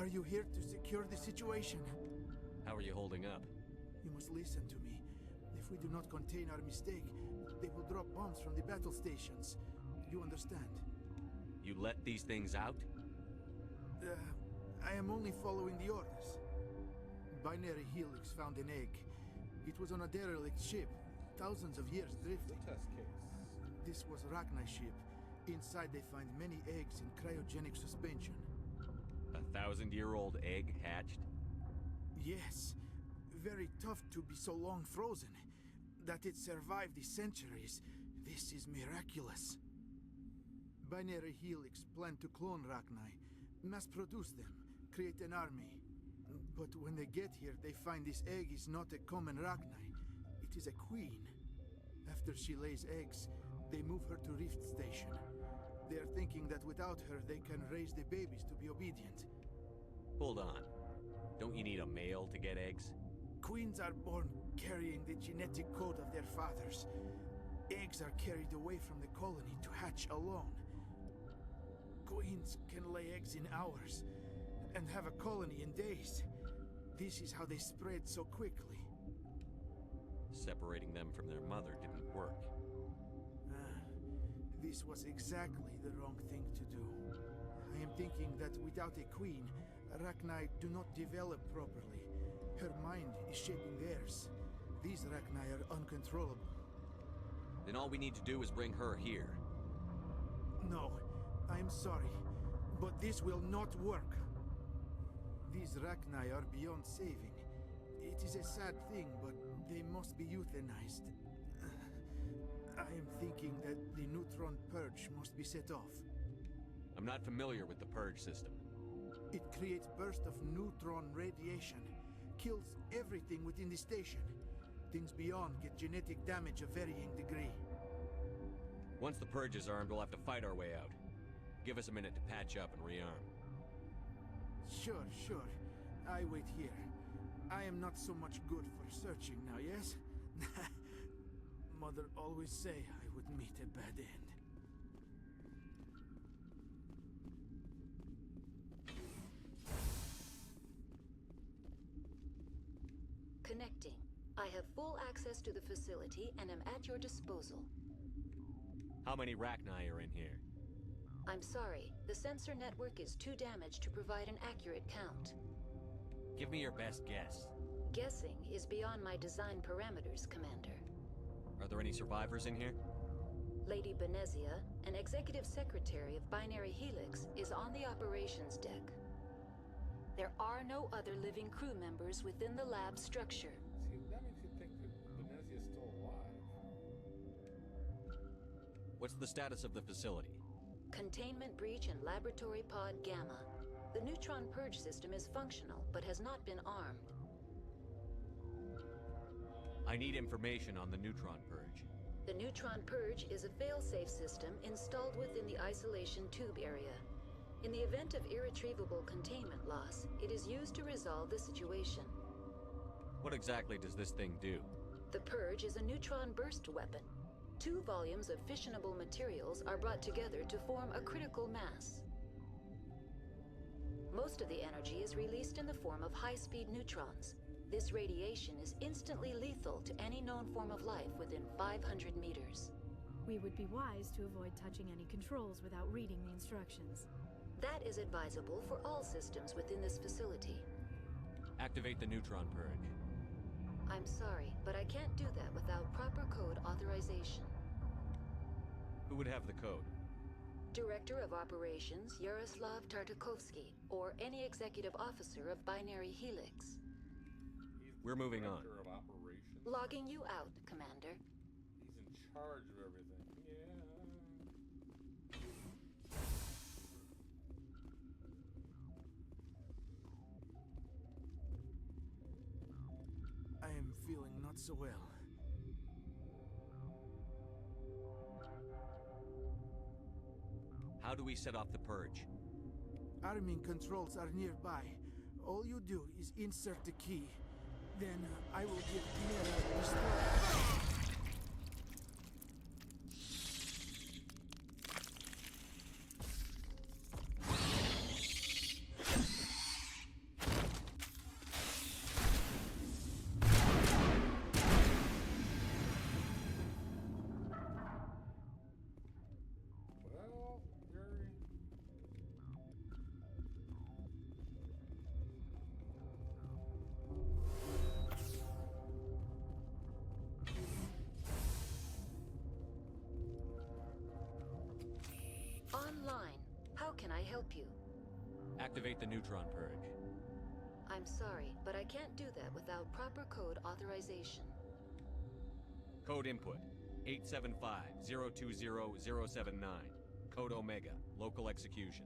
Are you here to secure the situation? How are you holding up? You must listen to me. If we do not contain our mistake, they will drop bombs from the battle stations. You understand? You let these things out? I am only following the orders. Binary Helix found an egg. It was on a derelict ship, thousands of years drifting. Test case. This was Rachni's ship. Inside they find many eggs in cryogenic suspension. 1,000-year-old egg hatched? Yes. Very tough to be so long frozen. That it survived the centuries, this is miraculous. Binary Helix planned to clone Rachni, mass-produce them, create an army. But when they get here, they find this egg is not a common Rachni. It is a queen. After she lays eggs, they move her to Rift Station. They are thinking that without her, they can raise the babies to be obedient. Hold on. Don't you need a male to get eggs? Queens are born carrying the genetic code of their fathers. Eggs are carried away from the colony to hatch alone. Queens can lay eggs in hours and have a colony in days. This is how they spread so quickly. Separating them from their mother didn't work. This was exactly the wrong thing to do. I am thinking that without a queen, Rachni do not develop properly. Her mind is shaping theirs. These Rachni are uncontrollable. Then all we need to do is bring her here. No, I am sorry, but this will not work. These Rachni are beyond saving. It is a sad thing, but they must be euthanized. I am thinking that the neutron purge must be set off. I'm not familiar with the purge system. It creates bursts of neutron radiation, kills everything within the station. Things beyond get genetic damage of varying degree. Once the purge is armed, we'll have to fight our way out. Give us a minute to patch up and rearm. Sure. I wait here. I am not so much good for searching now, yes? Mother always say I would meet a bad end. Connecting. I have full access to the facility and am at your disposal. How many Rachni are in here? I'm sorry, the sensor network is too damaged to provide an accurate count. Give me your best guess. Guessing is beyond my design parameters, Commander. Are there any survivors in here? Lady Benezia, an executive secretary of Binary Helix, is on the operations deck. There are no other living crew members within the lab structure. See, that makes you think that Benezia's still alive. What's the status of the facility? Containment breach in Laboratory Pod Gamma. The neutron purge system is functional, but has not been armed. I need information on the neutron purge. The neutron purge is a fail-safe system installed within the isolation tube area. In the event of irretrievable containment loss, it is used to resolve the situation. What exactly does this thing do? The purge is a neutron burst weapon. 2 volumes of fissionable materials are brought together to form a critical mass. Most of the energy is released in the form of high-speed neutrons. This radiation is instantly lethal to any known form of life within 500 meters. We would be wise to avoid touching any controls without reading the instructions. That is advisable for all systems within this facility. Activate the neutron purge. I'm sorry, but I can't do that without proper code authorization. Who would have the code? Director of Operations Yaroslav Tartakovsky, or any executive officer of Binary Helix. We're moving on. Director of Operations. Logging you out, Commander. He's in charge of everything. Yeah. I am feeling not so well. How do we set off the purge? Arming controls are nearby. All you do is insert the key. Then I will give Mira the start. I help you? Activate the neutron purge. I'm sorry, but I can't do that without proper code authorization. Code input 875-020-079. Code Omega, local execution.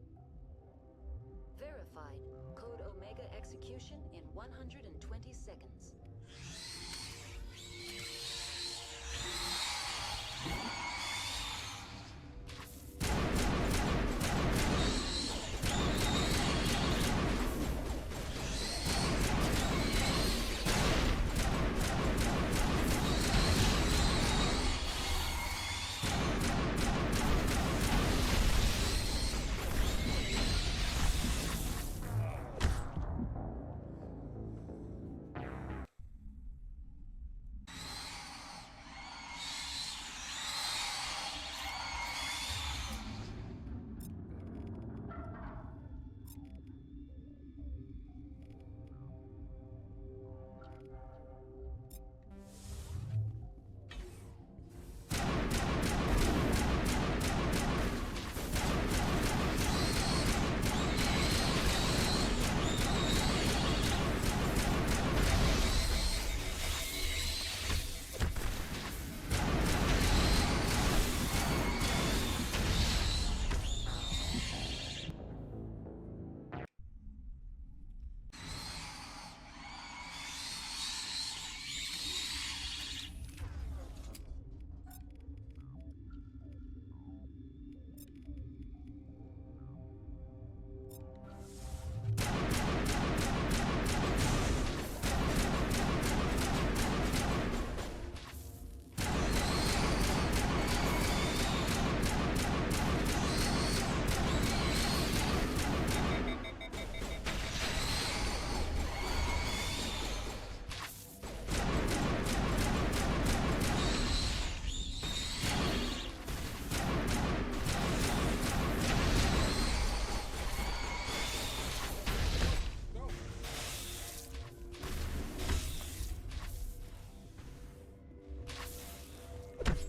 Verified. Code Omega execution in 120 seconds.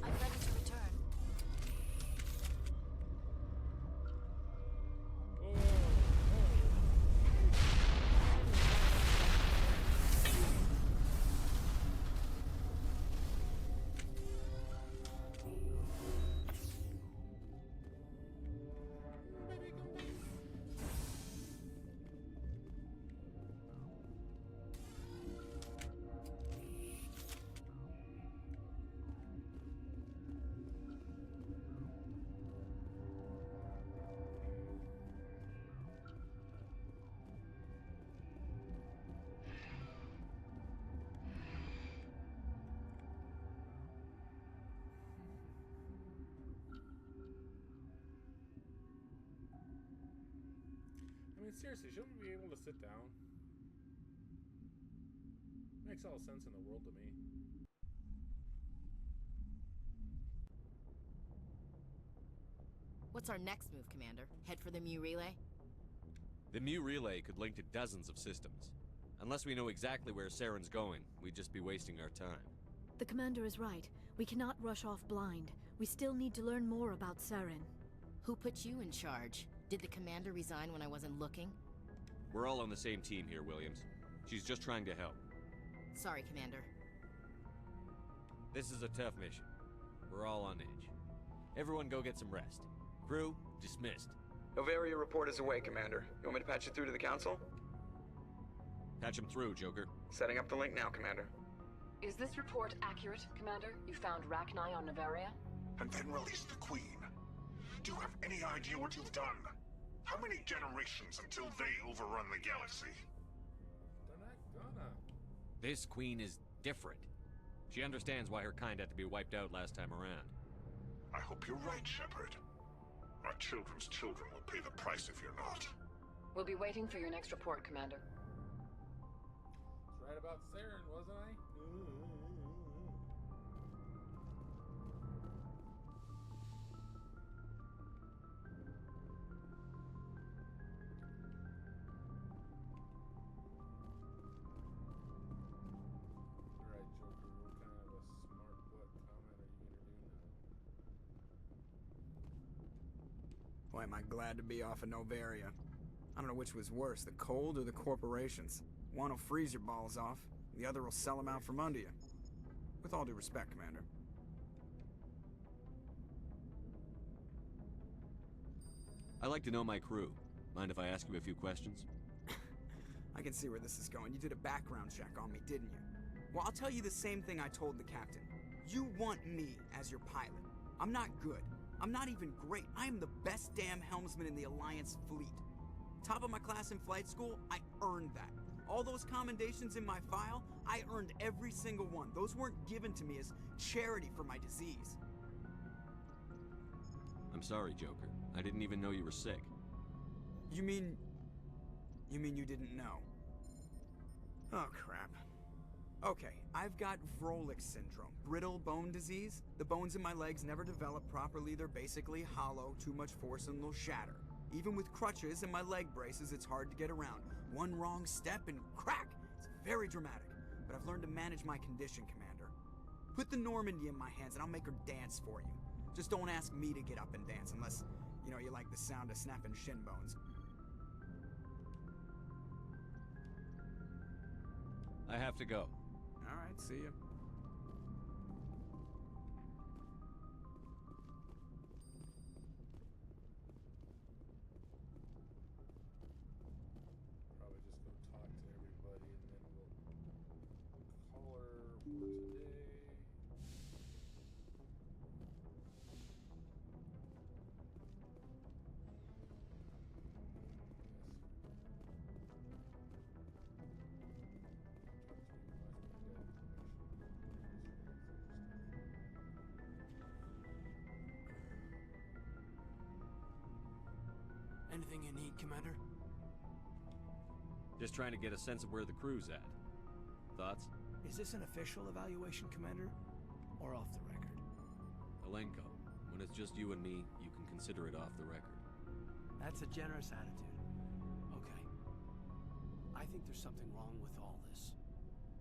I'm ready to return. I mean, seriously, shouldn't we be able to sit down? Makes all sense in the world to me. What's our next move, Commander? Head for the Mu Relay? The Mu Relay could link to dozens of systems. Unless we know exactly where Saren's going, we'd just be wasting our time. The commander is right. We cannot rush off blind. We still need to learn more about Saren. Who put you in charge? Did the commander resign when I wasn't looking? We're all on the same team here, Williams. She's just trying to help. Sorry, Commander. This is a tough mission. We're all on edge. Everyone go get some rest. Crew, dismissed. Noveria report is away, Commander. You want me to patch you through to the Council? Patch him through, Joker. Setting up the link now, Commander. Is this report accurate, Commander? You found Rachni on Noveria? And then released the Queen. Do you have any idea what you've done? How many generations until they overrun the galaxy? They're not gonna. This Queen is different. She understands why her kind had to be wiped out last time around. I hope you're right, Shepard. Our children's children will pay the price if you're not. We'll be waiting for your next report, Commander. Right about Saren, wasn't I? Alright, Joker, what kind of a smart butt comment are you gonna do Boy, am I glad to be off of Noveria. I don't know which was worse, the cold or the corporations. One will freeze your balls off, the other will sell them out from under you. With all due respect, Commander. I like to know my crew. Mind if I ask you a few questions? I can see where this is going. You did a background check on me, didn't you? Well, I'll tell you the same thing I told the captain. You want me as your pilot. I'm not good. I'm not even great. I am the best damn helmsman in the Alliance fleet. Top of my class in flight school, I earned that. All those commendations in my file, I earned every single one. Those weren't given to me as charity for my disease. I'm sorry, Joker. I didn't even know you were sick. You mean you didn't know? Oh, crap. Okay, I've got Vrolik syndrome, brittle bone disease. The bones in my legs never develop properly. They're basically hollow, too much force and they'll shatter. Even with crutches and my leg braces, it's hard to get around. One wrong step and crack! It's very dramatic, but I've learned to manage my condition, Commander. Put the Normandy in my hands and I'll make her dance for you. Just don't ask me to get up and dance unless, you like the sound of snapping shin bones. I have to go. All right, see ya. Probably just go talk to everybody and then we'll call her for today. Anything you need, Commander? Just trying to get a sense of where the crew's at. Thoughts? Is this an official evaluation, Commander? Or off the record? Alenko, when it's just you and me, you can consider it off the record. That's a generous attitude. Okay. I think there's something wrong with all this.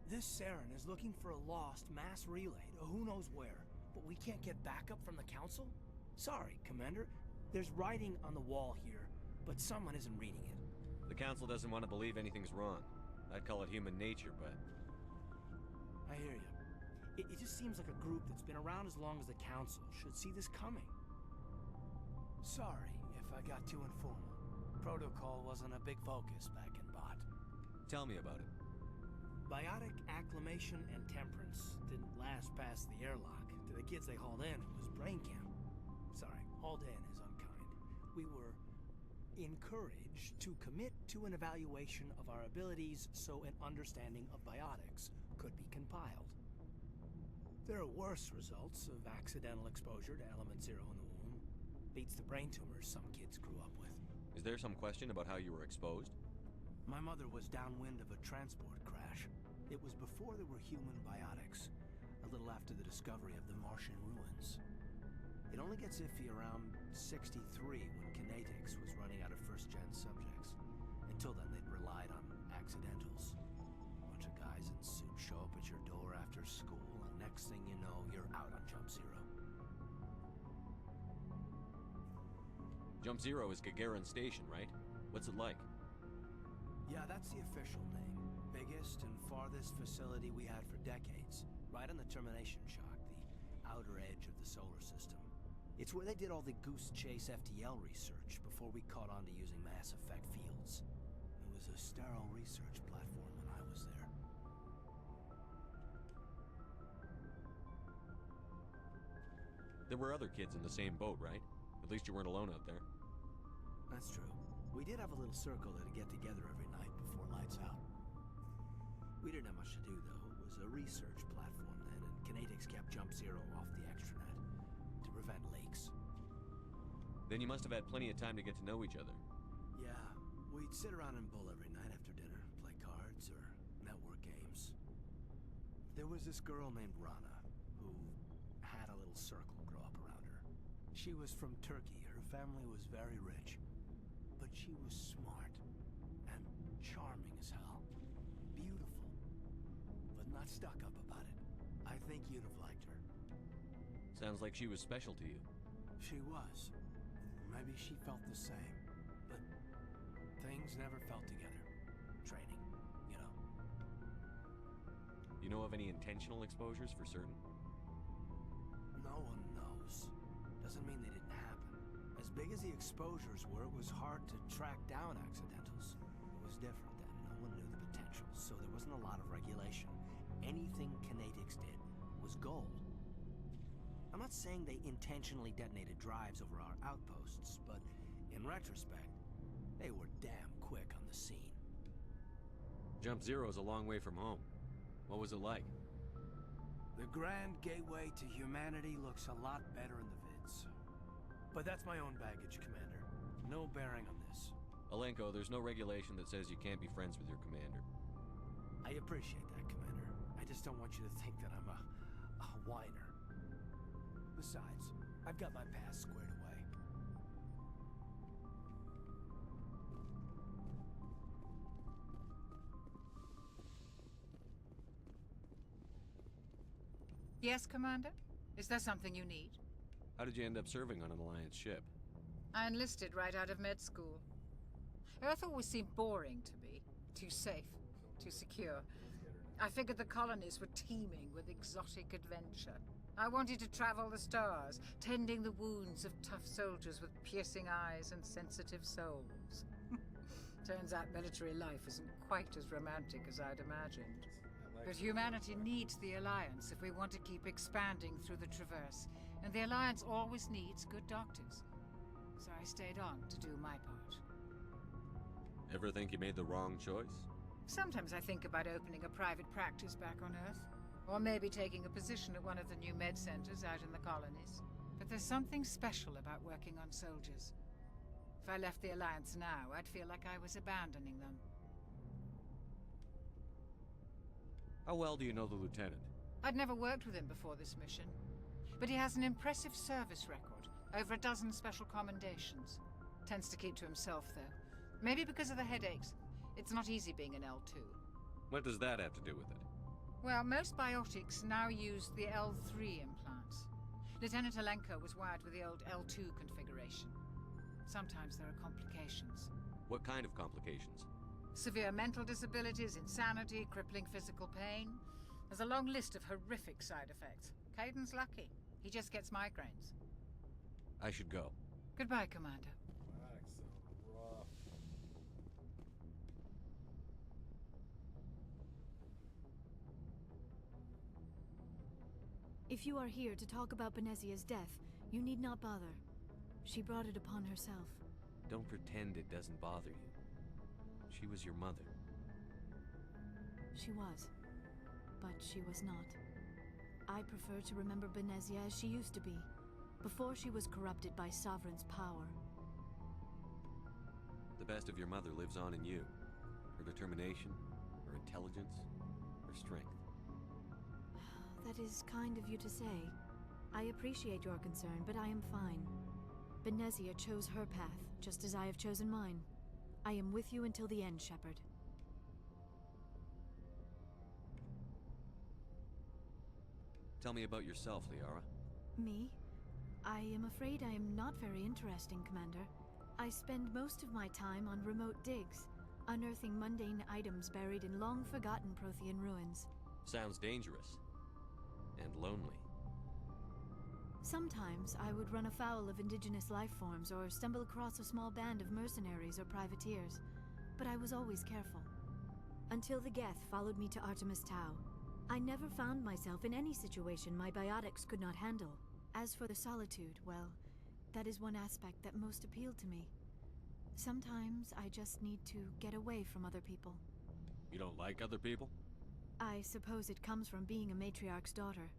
This Saren is looking for a lost mass relay to who knows where, but we can't get backup from the Council? Sorry, Commander. There's writing on the wall here, but someone isn't reading it. The Council doesn't want to believe anything's wrong. I'd call it human nature, but... I hear you. It just seems like a group that's been around as long as the Council should see this coming. Sorry if I got too informal. Protocol wasn't a big focus back in Bot. Tell me about it. Biotic acclimation and temperance didn't last past the airlock. To the kids they hauled in, it was brain camp. Sorry, hauled in is unkind. We were encouraged to commit to an evaluation of our abilities so an understanding of biotics could be compiled. There are worse results of accidental exposure to element zero in the womb. Beats the brain tumors some kids grew up with. Is there some question about how you were exposed? My mother was downwind of a transport crash. It was before there were human biotics, a little after the discovery of the Martian ruins. It only gets iffy around 63 when Kinetics was running out of first-gen subjects. Until then, they'd relied on accidentals. A bunch of guys in suits show up at your door after school, and next thing you know, you're out on Jump Zero. Jump Zero is Gagarin Station, right? What's it like? Yeah, that's the official name. Biggest and farthest facility we had for decades. Right on the termination shock, the outer edge of the solar system. It's where they did all the Goose Chase FTL research before we caught on to using mass effect fields. It was a sterile research platform when I was there. There were other kids in the same boat, right? At least you weren't alone out there. That's true. We did have a little circle that'd get together every night before lights out. We didn't have much to do, though. It was a research platform then, and Kinetics kept Jump Zero off the extranet to prevent leaks. Then you must have had plenty of time to get to know each other. Yeah, we'd sit around and bull every night after dinner, play cards or network games. There was this girl named Rana, who had a little circle grow up around her. She was from Turkey. Her family was very rich. But she was smart and charming as hell. Beautiful, but not stuck up about it. I think you'd have liked her. Sounds like she was special to you. She was. Maybe she felt the same. But things never felt together. Training, you know. You know of any intentional exposures for certain? No one knows. Doesn't mean they didn't happen. As big as the exposures were, it was hard to track down accidentals. It was different then. No one knew the potential, so there wasn't a lot of regulation. Anything Kinetics did was gold. I'm not saying they intentionally detonated drives over our outposts, but in retrospect, they were damn quick on the scene. Jump Zero's a long way from home. What was it like? The Grand Gateway to Humanity looks a lot better in the vids. But that's my own baggage, Commander. No bearing on this. Alenko, there's no regulation that says you can't be friends with your commander. I appreciate that, Commander. I just don't want you to think that I'm a whiner. Besides, I've got my past squared away. Yes, Commander? Is there something you need? How did you end up serving on an Alliance ship? I enlisted right out of med school. Earth always seemed boring to me. Too safe, too secure. I figured the colonies were teeming with exotic adventure. I wanted to travel the stars, tending the wounds of tough soldiers with piercing eyes and sensitive souls. Turns out military life isn't quite as romantic as I'd imagined. But humanity needs the Alliance if we want to keep expanding through the Traverse, and the Alliance always needs good doctors. So I stayed on to do my part. Ever think you made the wrong choice? Sometimes I think about opening a private practice back on Earth. Or maybe taking a position at one of the new med centers out in the colonies. But there's something special about working on soldiers. If I left the Alliance now, I'd feel like I was abandoning them. How well do you know the Lieutenant? I'd never worked with him before this mission. But he has an impressive service record. Over a dozen special commendations. Tends to keep to himself, though. Maybe because of the headaches. It's not easy being an L2. What does that have to do with it? Well, most biotics now use the L3 implants. Lieutenant Alenko was wired with the old L2 configuration. Sometimes there are complications. What kind of complications? Severe mental disabilities, insanity, crippling physical pain. There's a long list of horrific side effects. Caden's lucky. He just gets migraines. I should go. Goodbye, Commander. Rough. If you are here to talk about Benezia's death, you need not bother. She brought it upon herself. Don't pretend it doesn't bother you. She was your mother. She was. But she was not. I prefer to remember Benezia as she used to be, before she was corrupted by Sovereign's power. The best of your mother lives on in you. Her determination, her intelligence, her strength. That is kind of you to say. I appreciate your concern, but I am fine. Benezia chose her path, just as I have chosen mine. I am with you until the end, Shepard. Tell me about yourself, Liara. Me? I am afraid I am not very interesting, Commander. I spend most of my time on remote digs, unearthing mundane items buried in long-forgotten Prothean ruins. Sounds dangerous. And lonely. Sometimes I would run afoul of indigenous life forms or stumble across a small band of mercenaries or privateers, but I was always careful. Until the Geth followed me to Artemis Tau. I never found myself in any situation my biotics could not handle. As for the solitude, well, that is one aspect that most appealed to me. Sometimes I just need to get away from other people. You don't like other people? I suppose it comes from being a matriarch's daughter.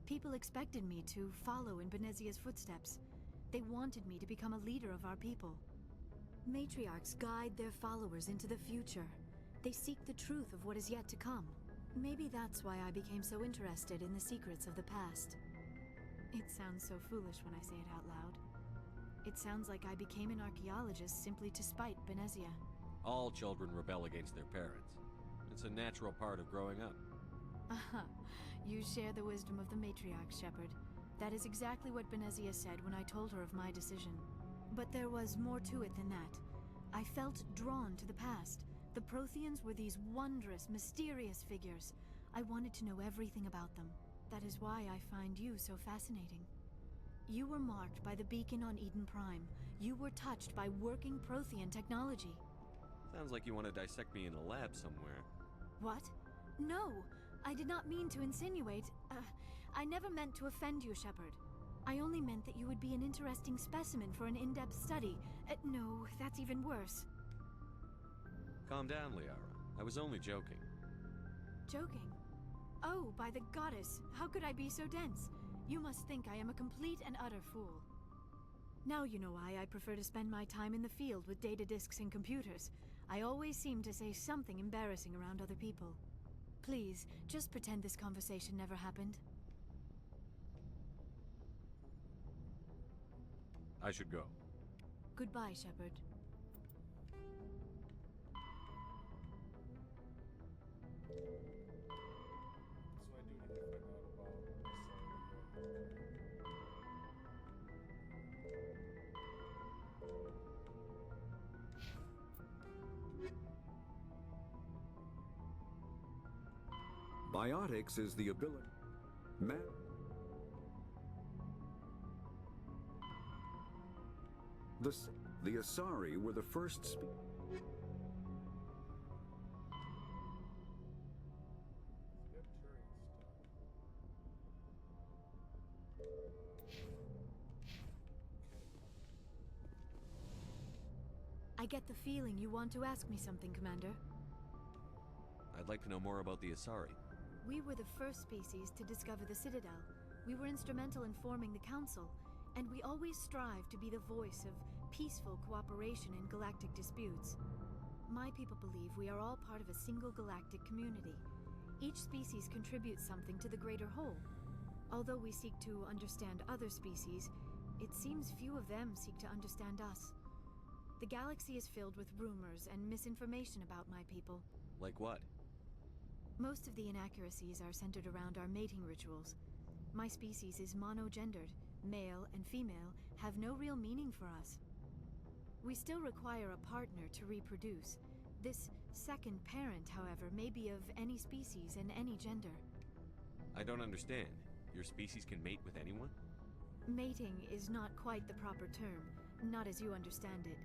People expected me to follow in Benezia's footsteps. They wanted me to become a leader of our people. Matriarchs guide their followers into the future. They seek the truth of what is yet to come. Maybe that's why I became so interested in the secrets of the past. It sounds so foolish when I say it out loud. It sounds like I became an archaeologist simply to spite Benezia. All children rebel against their parents. It's a natural part of growing up. Aha. You share the wisdom of the matriarch, Shepard. That is exactly what Benezia said when I told her of my decision. But there was more to it than that. I felt drawn to the past. The Protheans were these wondrous, mysterious figures. I wanted to know everything about them. That is why I find you so fascinating. You were marked by the beacon on Eden Prime. You were touched by working Prothean technology. Sounds like you want to dissect me in a lab somewhere. What? No! I did not mean to insinuate. I never meant to offend you, Shepard. I only meant that you would be an interesting specimen for an in-depth study. No, that's even worse. Calm down, Liara. I was only joking. Joking? Oh, by the goddess, how could I be so dense? You must think I am a complete and utter fool. Now you know why I prefer to spend my time in the field with data disks and computers. I always seem to say something embarrassing around other people. Please, just pretend this conversation never happened. I should go. Goodbye, Shepard. So I do need to find out about Biotics is the ability. The Asari were the first I get the feeling you want to ask me something, Commander. I'd like to know more about the Asari. We were the first species to discover the Citadel. We were instrumental in forming the Council, and we always strive to be the voice of peaceful cooperation in galactic disputes. My people believe we are all part of a single galactic community. Each species contributes something to the greater whole. Although we seek to understand other species, it seems few of them seek to understand us. The galaxy is filled with rumors and misinformation about my people. Like what? Most of the inaccuracies are centered around our mating rituals. My species is monogendered. Male and female have no real meaning for us. We still require a partner to reproduce. This second parent, however, may be of any species and any gender. I don't understand. Your species can mate with anyone? Mating is not quite the proper term, not as you understand it.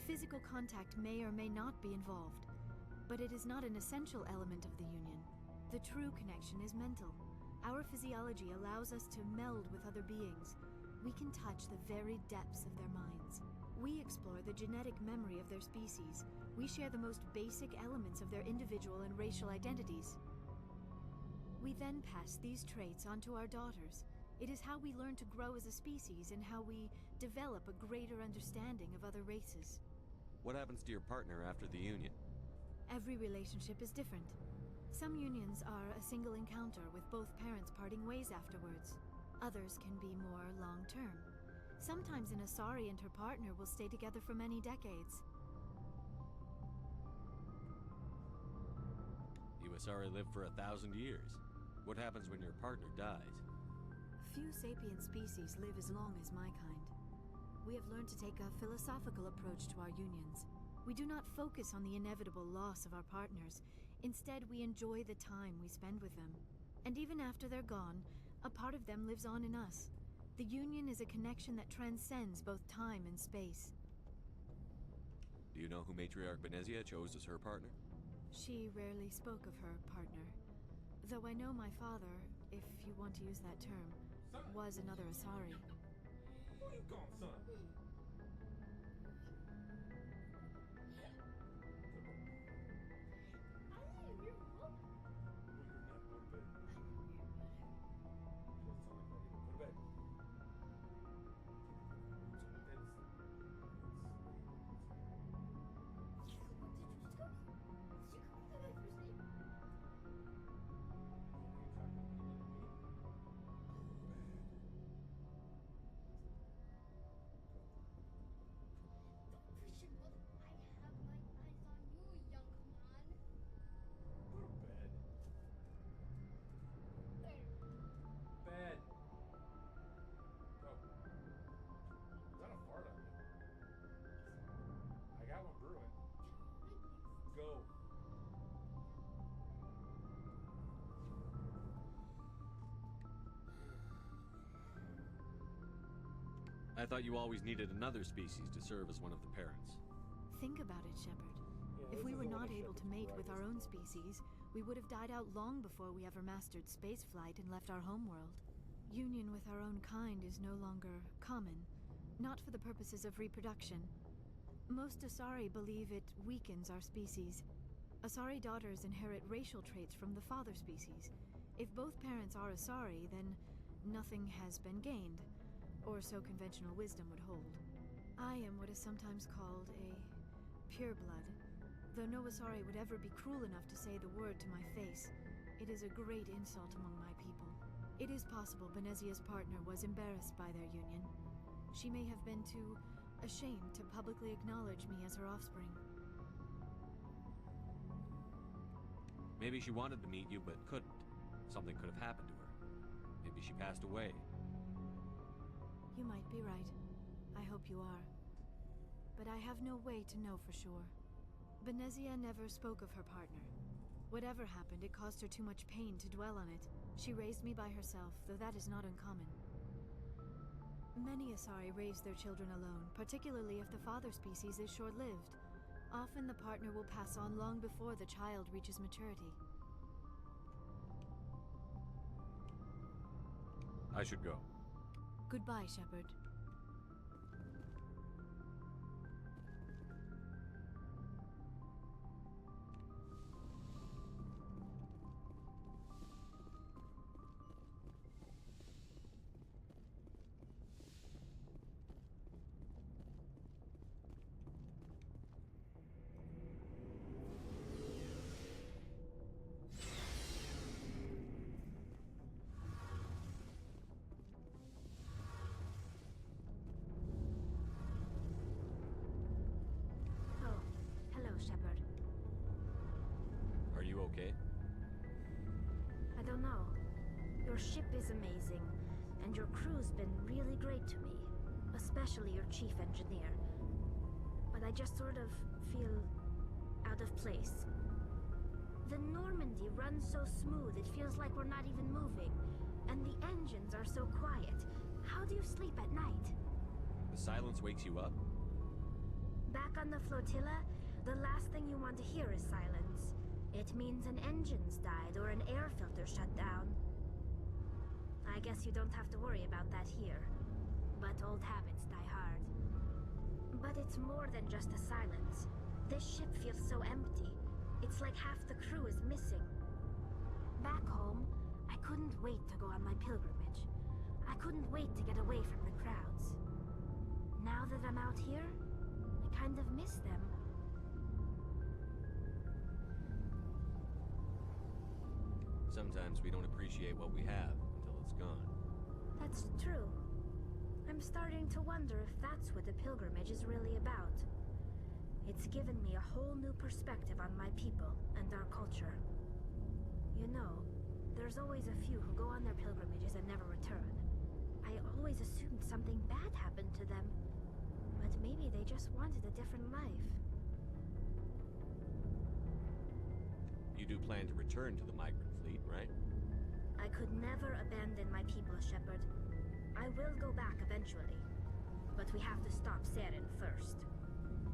Physical contact may or may not be involved, but it is not an essential element of the union. The true connection is mental. Our physiology allows us to meld with other beings. We can touch the very depths of their minds. We explore the genetic memory of their species. We share the most basic elements of their individual and racial identities. We then pass these traits onto our daughters. It is how we learn to grow as a species and how we develop a greater understanding of other races. What happens to your partner after the union? Every relationship is different. Some unions are a single encounter with both parents parting ways afterwards. Others can be more long-term. Sometimes an Asari and her partner will stay together for many decades. You Asari live for 1,000 years. What happens when your partner dies? Few sapient species live as long as my kind. We have learned to take a philosophical approach to our unions. We do not focus on the inevitable loss of our partners. Instead, we enjoy the time we spend with them. And even after they're gone, a part of them lives on in us. The union is a connection that transcends both time and space. Do you know who Matriarch Benezia chose as her partner? She rarely spoke of her partner. Though I know my father, if you want to use that term, was another Asari. Who you gone, son? go. I thought you always needed another species to serve as one of the parents. Think about it, Shepard. Yeah, If we this were is one not of able to Shepard's mate with our own brightest species, we would have died out long before we ever mastered spaceflight and left our homeworld. Union with our own kind is no longer common, not for the purposes of reproduction. Most Asari believe it weakens our species. Asari daughters inherit racial traits from the father species. If both parents are Asari, then nothing has been gained, or so conventional wisdom would hold. I am what is sometimes called a pureblood. Though no Asari would ever be cruel enough to say the word to my face, it is a great insult among my people. It is possible Benezia's partner was embarrassed by their union. She may have been too ashamed to publicly acknowledge me as her offspring. Maybe she wanted to meet you, but couldn't. Something could have happened to her. Maybe she passed away. You might be right. I hope you are. But I have no way to know for sure. Benezia never spoke of her partner. Whatever happened, it caused her too much pain to dwell on it. She raised me by herself, though that is not uncommon. Many Asari raise their children alone, particularly if the father species is short-lived. Often the partner will pass on long before the child reaches maturity. I should go. Goodbye, Shepard. Shepard. Are you okay? I don't know. Your ship is amazing, and your crew's been really great to me. Especially your chief engineer. But I just sort of feel out of place. The Normandy runs so smooth it feels like we're not even moving. And the engines are so quiet. How do you sleep at night? The silence wakes you up? Back on the flotilla, the last thing you want to hear is silence. It means an engine's died or an air filter shut down. I guess you don't have to worry about that here. But old habits die hard. But it's more than just the silence. This ship feels so empty. It's like half the crew is missing. Back home, I couldn't wait to go on my pilgrimage. I couldn't wait to get away from the crowds. Now that I'm out here, I kind of miss them. Sometimes we don't appreciate what we have until it's gone. That's true. I'm starting to wonder if that's what the pilgrimage is really about. It's given me a whole new perspective on my people and our culture. You know, there's always a few who go on their pilgrimages and never return. I always assumed something bad happened to them. But maybe they just wanted a different life. You do plan to return to the migrant fleet, right? I could never abandon my people, Shepard. I will go back eventually. But we have to stop Saren first.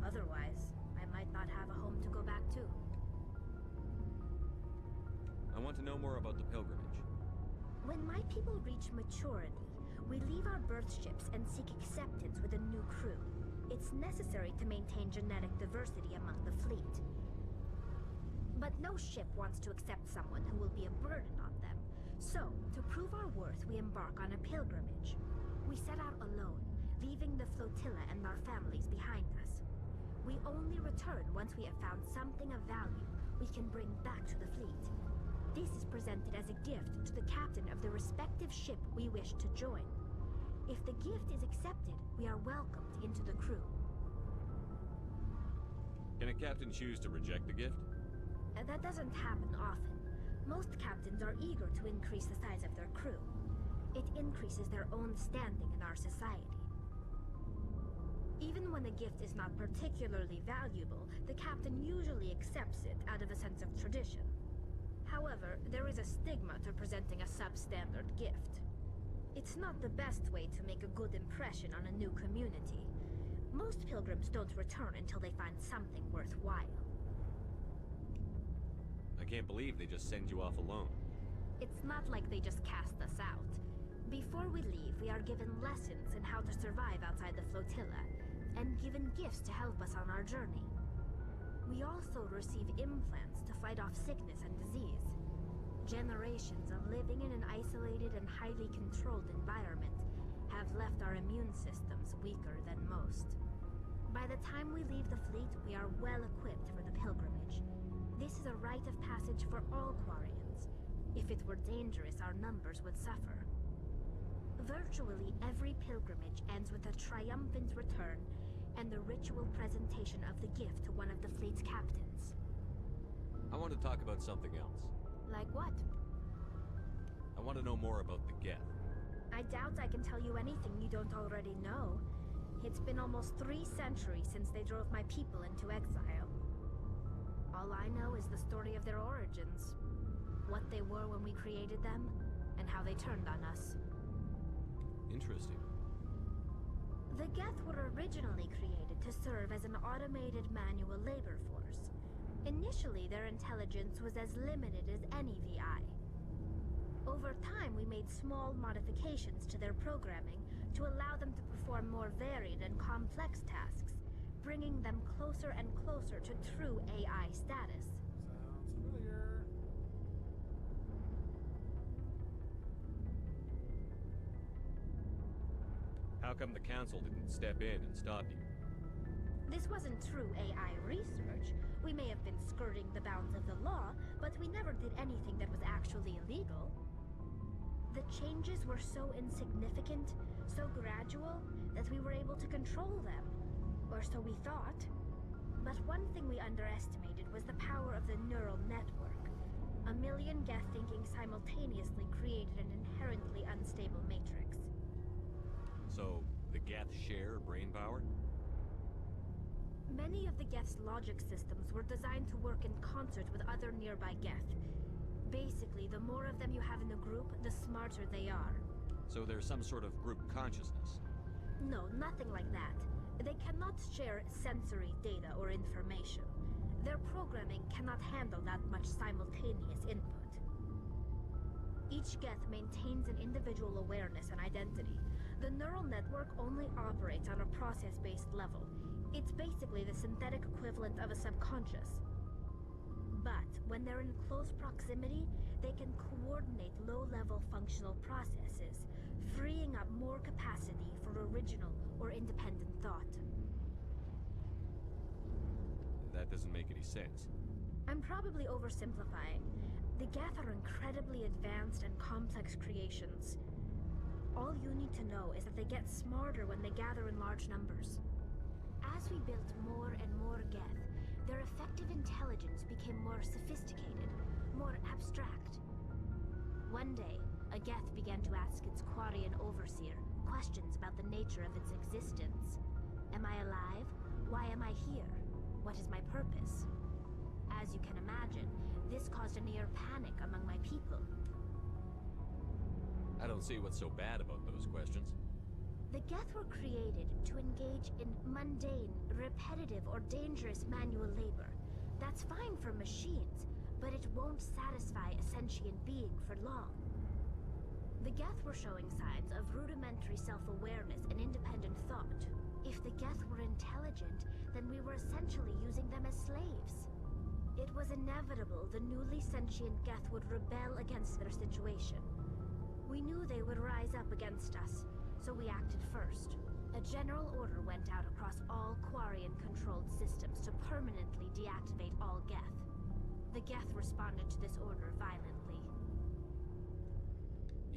Otherwise, I might not have a home to go back to. I want to know more about the pilgrimage. When my people reach maturity, we leave our birth ships and seek acceptance with a new crew. It's necessary to maintain genetic diversity among the fleet. But no ship wants to accept someone who will be a burden on them. So, to prove our worth, we embark on a pilgrimage. We set out alone, leaving the flotilla and our families behind us. We only return once we have found something of value we can bring back to the fleet. This is presented as a gift to the captain of the respective ship we wish to join. If the gift is accepted, we are welcomed into the crew. Can a captain choose to reject the gift? That doesn't happen often. Most captains are eager to increase the size of their crew. It increases their own standing in our society. Even when a gift is not particularly valuable, the captain usually accepts it out of a sense of tradition. However, there is a stigma to presenting a substandard gift. It's not the best way to make a good impression on a new community. Most pilgrims don't return until they find something worthwhile. I can't believe they just send you off alone. It's not like they just cast us out. Before we leave, we are given lessons in how to survive outside the flotilla, and given gifts to help us on our journey. We also receive implants to fight off sickness and disease. Generations of living in an isolated and highly controlled environment have left our immune systems weaker than most. By the time we leave the fleet, we are well equipped for the pilgrimage. This is a rite of passage for all Quarians. If it were dangerous, our numbers would suffer. Virtually every pilgrimage ends with a triumphant return and the ritual presentation of the gift to one of the fleet's captains. I want to talk about something else. Like what? I want to know more about the Geth. I doubt I can tell you anything you don't already know. It's been almost 3 centuries since they drove my people into exile. All I know is the story of their origins. What they were when we created them, and how they turned on us. Interesting. The Geth were originally created to serve as an automated manual labor force. Initially, their intelligence was as limited as any VI. Over time, we made small modifications to their programming to allow them to perform more varied and complex tasks, bringing them closer and closer to true AI status. Sounds familiar. How come the Council didn't step in and stop you? This wasn't true AI research. We may have been skirting the bounds of the law, but we never did anything that was actually illegal. The changes were so insignificant, so gradual, that we were able to control them. Or so we thought. But one thing we underestimated was the power of the neural network. 1 million Geth thinking simultaneously created an inherently unstable matrix. So, the Geth share brain power? Many of the Geth's logic systems were designed to work in concert with other nearby Geth. Basically, the more of them you have in the group, the smarter they are. So there's some sort of group consciousness? No, nothing like that. They cannot share sensory data or information. Their programming cannot handle that much simultaneous input. Each Geth maintains an individual awareness and identity. The neural network only operates on a process-based level. It's basically the synthetic equivalent of a subconscious. But when they're in close proximity, they can coordinate low-level functional processes, freeing up more capacity for original or independent thought. That doesn't make any sense. I'm probably oversimplifying. The Geth are incredibly advanced and complex creations. All you need to know is that they get smarter when they gather in large numbers. As we built more and more Geth, their effective intelligence became more sophisticated, more abstract. One day, a Geth began to ask its Quarian overseer questions about the nature of its existence. Am I alive? Why am I here? What is my purpose? As you can imagine, this caused a near panic among my people. I don't see what's so bad about those questions. The Geth were created to engage in mundane, repetitive, or dangerous manual labor. That's fine for machines, but it won't satisfy a sentient being for long. The Geth were showing signs of rudimentary self-awareness and independent thought. If the Geth were intelligent, then we were essentially using them as slaves. It was inevitable the newly sentient Geth would rebel against their situation. We knew they would rise up against us, so we acted first. A general order went out across all Quarian-controlled systems to permanently deactivate all Geth. The Geth responded to this order violently.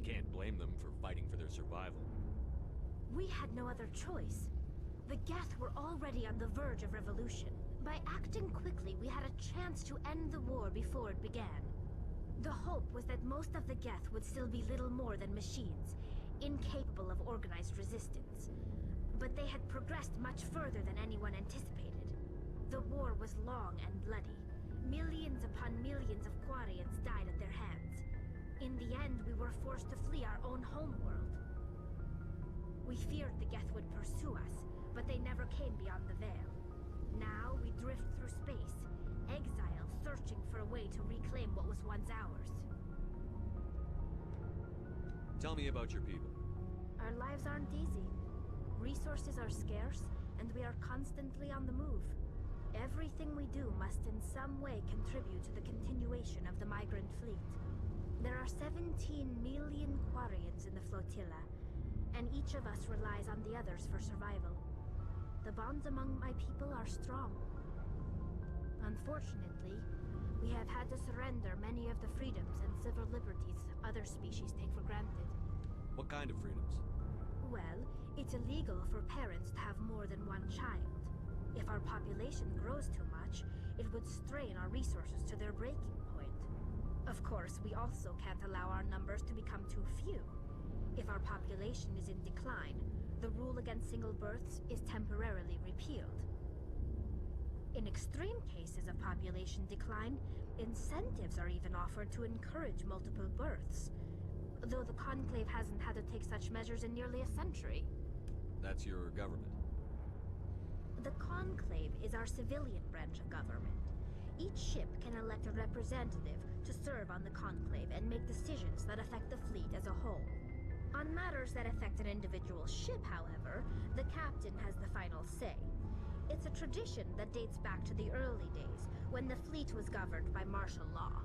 You can't blame them for fighting for their survival. We had no other choice. The Geth were already on the verge of revolution. By acting quickly, we had a chance to end the war before it began. The hope was that most of the Geth would still be little more than machines, incapable of organized resistance. but they had progressed much further than anyone anticipated. The war was long and bloody. Millions upon millions of Quarians died at their hands. In the end, we were forced to flee our own homeworld. We feared the Geth would pursue us, but they never came beyond the Veil. Now we drift through space, exile, searching for a way to reclaim what was once ours. Tell me about your people. Our lives aren't easy. Resources are scarce, and we are constantly on the move. Everything we do must in some way contribute to the continuation of the migrant fleet. There are 17 million Quarians in the flotilla, and each of us relies on the others for survival. The bonds among my people are strong. Unfortunately, we have had to surrender many of the freedoms and civil liberties other species take for granted. What kind of freedoms? Well, it's illegal for parents to have more than one child. If our population grows too much, it would strain our resources to their breaking point. Of course, we also can't allow our numbers to become too few. If our population is in decline, the rule against single births is temporarily repealed. In extreme cases of population decline, incentives are even offered to encourage multiple births, though the Conclave hasn't had to take such measures in nearly a century. That's your government. The Conclave is our civilian branch of government. Each ship can elect a representative to serve on the Conclave and make decisions that affect the fleet as a whole. On matters that affect an individual ship, however, the captain has the final say. It's a tradition that dates back to the early days, when the fleet was governed by martial law.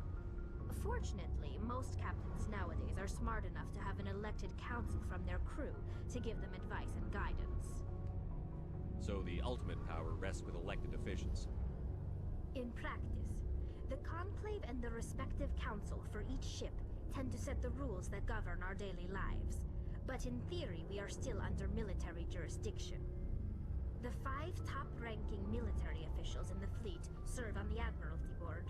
Fortunately, most captains nowadays are smart enough to have an elected council from their crew to give them advice and guidance. So the ultimate power rests with elected officials. In practice, the Conclave and the respective council for each ship tend to set the rules that govern our daily lives. But in theory, we are still under military jurisdiction. The 5 top-ranking military officials in the fleet serve on the Admiralty Board.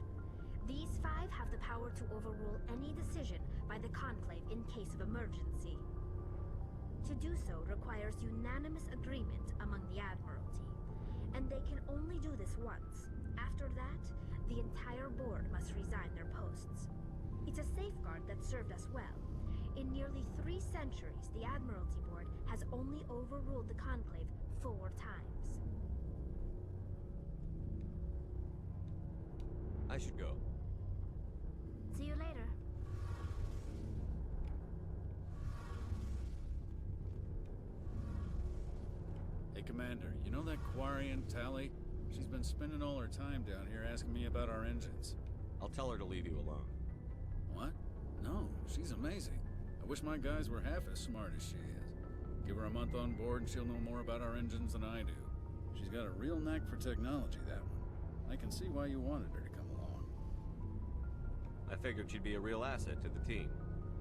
These 5 have the power to overrule any decision by the Conclave in case of emergency. To do so requires unanimous agreement among the Admiralty, and they can only do this once. After that, the entire board must resign their posts. It's a safeguard that served us well. In nearly 3 centuries, the Admiralty Board has only overruled the Conclave 4 times. I should go. See you later. Hey, Commander, you know that Quarian, Tally? She's been spending all her time down here asking me about our engines. I'll tell her to leave you alone. What? No, she's amazing. I wish my guys were half as smart as she is. Give her a month on board and she'll know more about our engines than I do. She's got a real knack for technology, that one. I can see why you wanted her to come along. I figured she'd be a real asset to the team.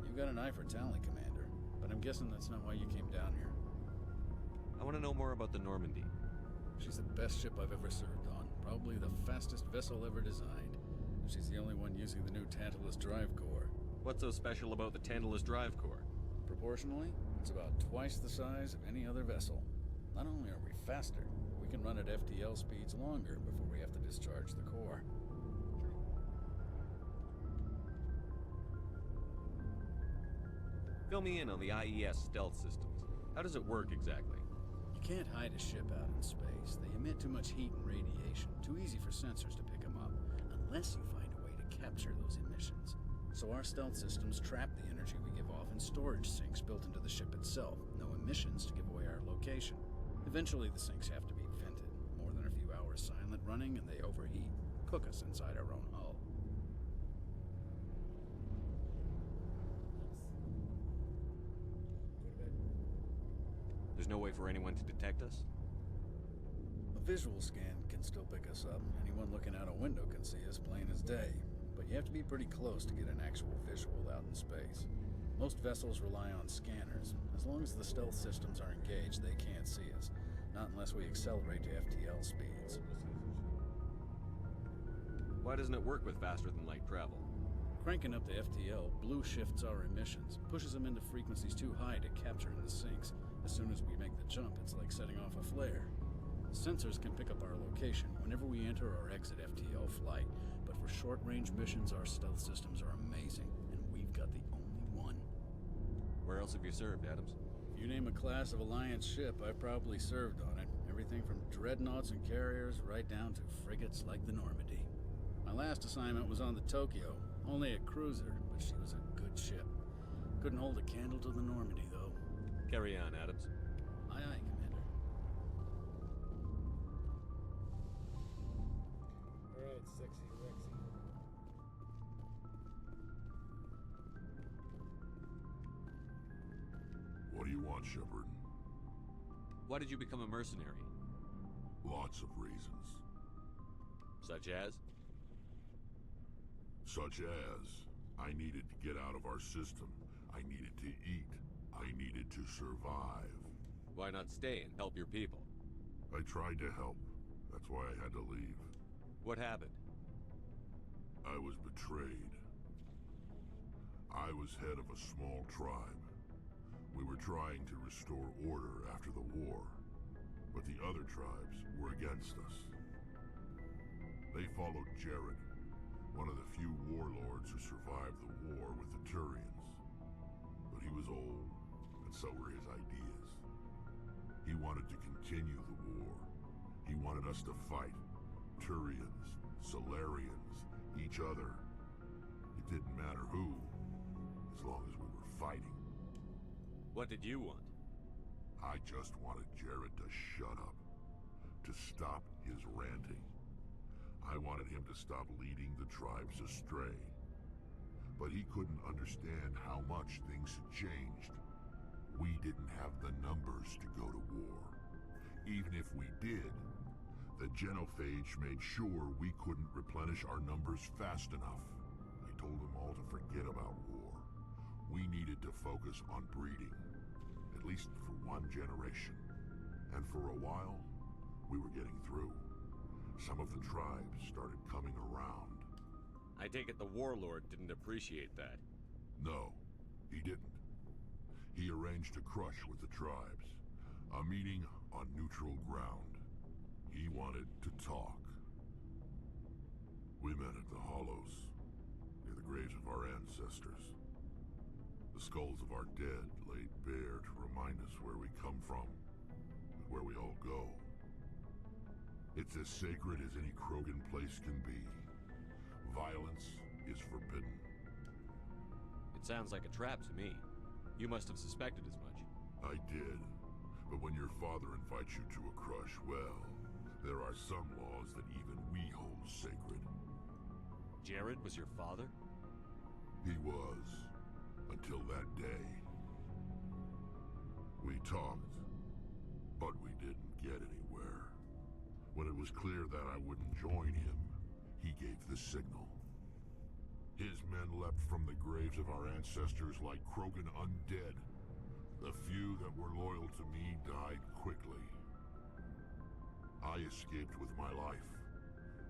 You've got an eye for Tally, Commander, but I'm guessing that's not why you came down here. I want to know more about the Normandy. She's the best ship I've ever served on. Probably the fastest vessel ever designed. And she's the only one using the new Tantalus drive core. What's so special about the Tantalus drive core? Proportionally, it's about twice the size of any other vessel. Not only are we faster, we can run at FTL speeds longer before we have to discharge the core. Fill me in on the IES stealth systems. How does it work exactly? You can't hide a ship out in space. They emit too much heat and radiation. Too easy for sensors to pick them up, unless you find a way to capture those emissions. So our stealth systems trap the energy we give off in storage sinks built into the ship itself. No emissions to give away our location. Eventually the sinks have to be vented. More than a few hours silent running and they overheat. Cook us inside our own hull. There's no way for anyone to detect us? A visual scan can still pick us up. Anyone looking out a window can see us plain as day. But you have to be pretty close to get an actual visual out in space. Most vessels rely on scanners. As long as the stealth systems are engaged, they can't see us. Not unless we accelerate to FTL speeds. Why doesn't it work with faster-than-light travel? Cranking up the FTL blue shifts our emissions, pushes them into frequencies too high to capture in the sinks. As soon as we make the jump, it's like setting off a flare. Sensors can pick up our location whenever we enter or exit FTL flight, but for short-range missions, our stealth systems are amazing, and we've got the only one. Where else have you served, Adams? If you name a class of Alliance ship, I've probably served on it. Everything from dreadnoughts and carriers right down to frigates like the Normandy. My last assignment was on the Tokyo, only a cruiser, but she was a good ship. Couldn't hold a candle to the Normandy, though. Carry on, Adams. Aye, aye, Commander. Alright, sexy Rexy. What do you want, Shepard? Why did you become a mercenary? Lots of reasons. Such as? Such as, I needed to get out of our system. I needed to eat. I needed to survive. Why not stay and help your people? I tried to help. That's why I had to leave. What happened? I was betrayed. I was head of a small tribe. We were trying to restore order after the war, but the other tribes were against us. They followed Jared, one of the few warlords who survived the war with the Turians. But he was old, and so were his ideas. He wanted to continue the war. He wanted us to fight. Turians, Solarians, each other. It didn't matter who, as long as we were fighting. What did you want? I just wanted Jared to shut up, to stop his ranting. I wanted him to stop leading the tribes astray. But he couldn't understand how much things had changed. We didn't have the numbers to go to war. Even if we did, the genophage made sure we couldn't replenish our numbers fast enough. I told them all to forget about war. We needed to focus on breeding, at least for one generation. And for a while, we were getting through. Some of the tribes started coming around. I take it the warlord didn't appreciate that. No, he didn't. He arranged a crush with the tribes. A meeting on neutral ground. He wanted to talk. We met at the Hollows, near the graves of our ancestors. The skulls of our dead laid bare to remind us where we come from, and where we all go. It's as sacred as any Krogan place can be. Violence is forbidden. It sounds like a trap to me. You must have suspected as much. I did. But when your father invites you to a crush, well, there are some laws that even we hold sacred. Jared was your father? He was. Until that day. We talked, but we didn't get anywhere. When it was clear that I wouldn't join him, he gave the signal. His men leapt from the graves of our ancestors like Krogan undead. The few that were loyal to me died quickly. I escaped with my life,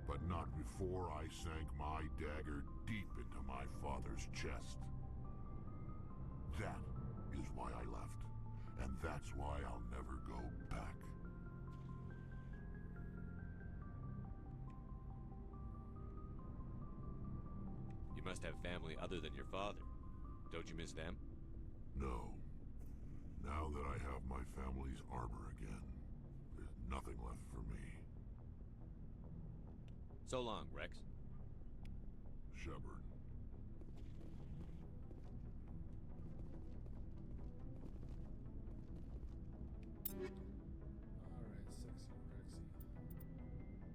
but not before I sank my dagger deep into my father's chest. That is why I left, and that's why I'll never go back. You must have family other than your father. Don't you miss them? No. Now that I have my family's armor again, there's nothing left for me. So long, Rex. Shepard. Alright, sexy Rexy.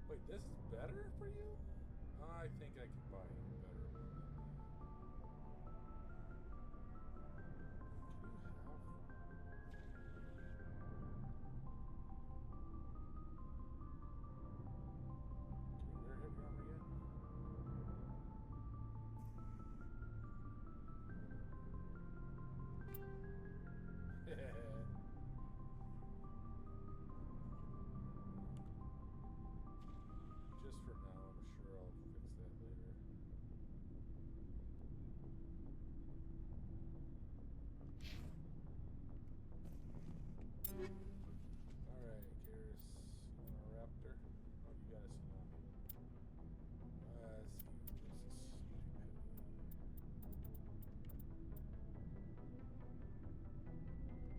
Wait, this is better for you? I think I can buy you a better one than that. Can you have one? Can you wear heavy armor yet? Just for now, I'm sure I'll fix that later. Alright, Garrus, you want a raptor? Oh, you got a tsunami. Let's see, where's the snipe? That one, and then you can't wear that yet. You got boost.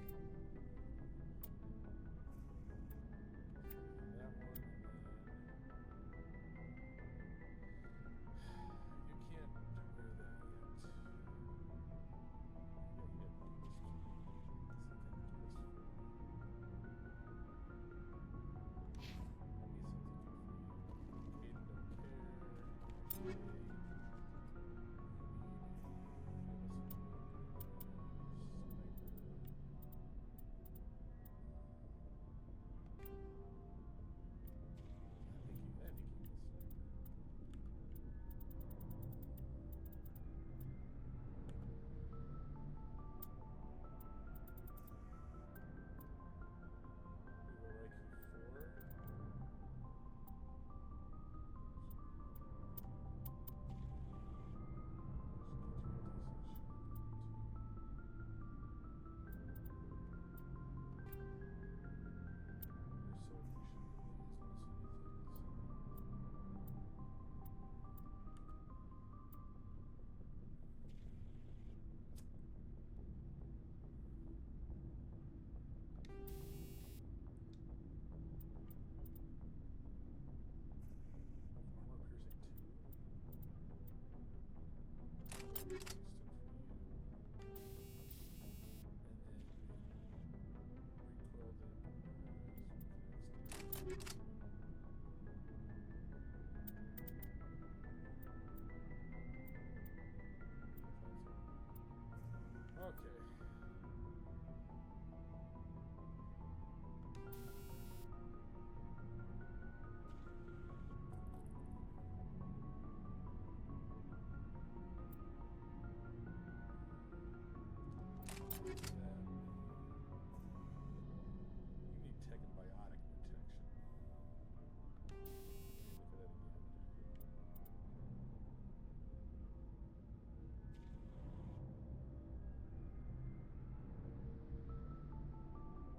Okay. You need tech and biotic protection. Let me look at that again.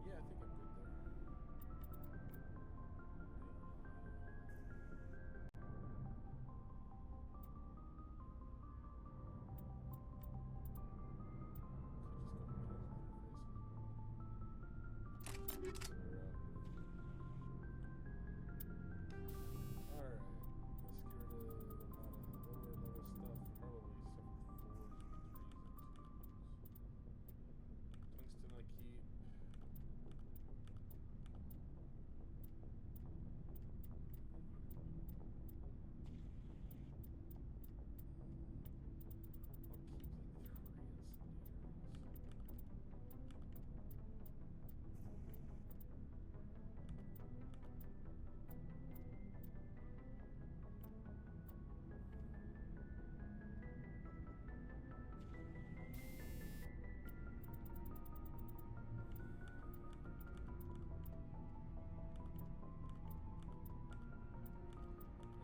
Yeah, I think I'm good there. Alright, let's get rid of a lot of the lower level stuff, probably some 4s and 3s and 2s. Tungsten I keep. I'll keep like 3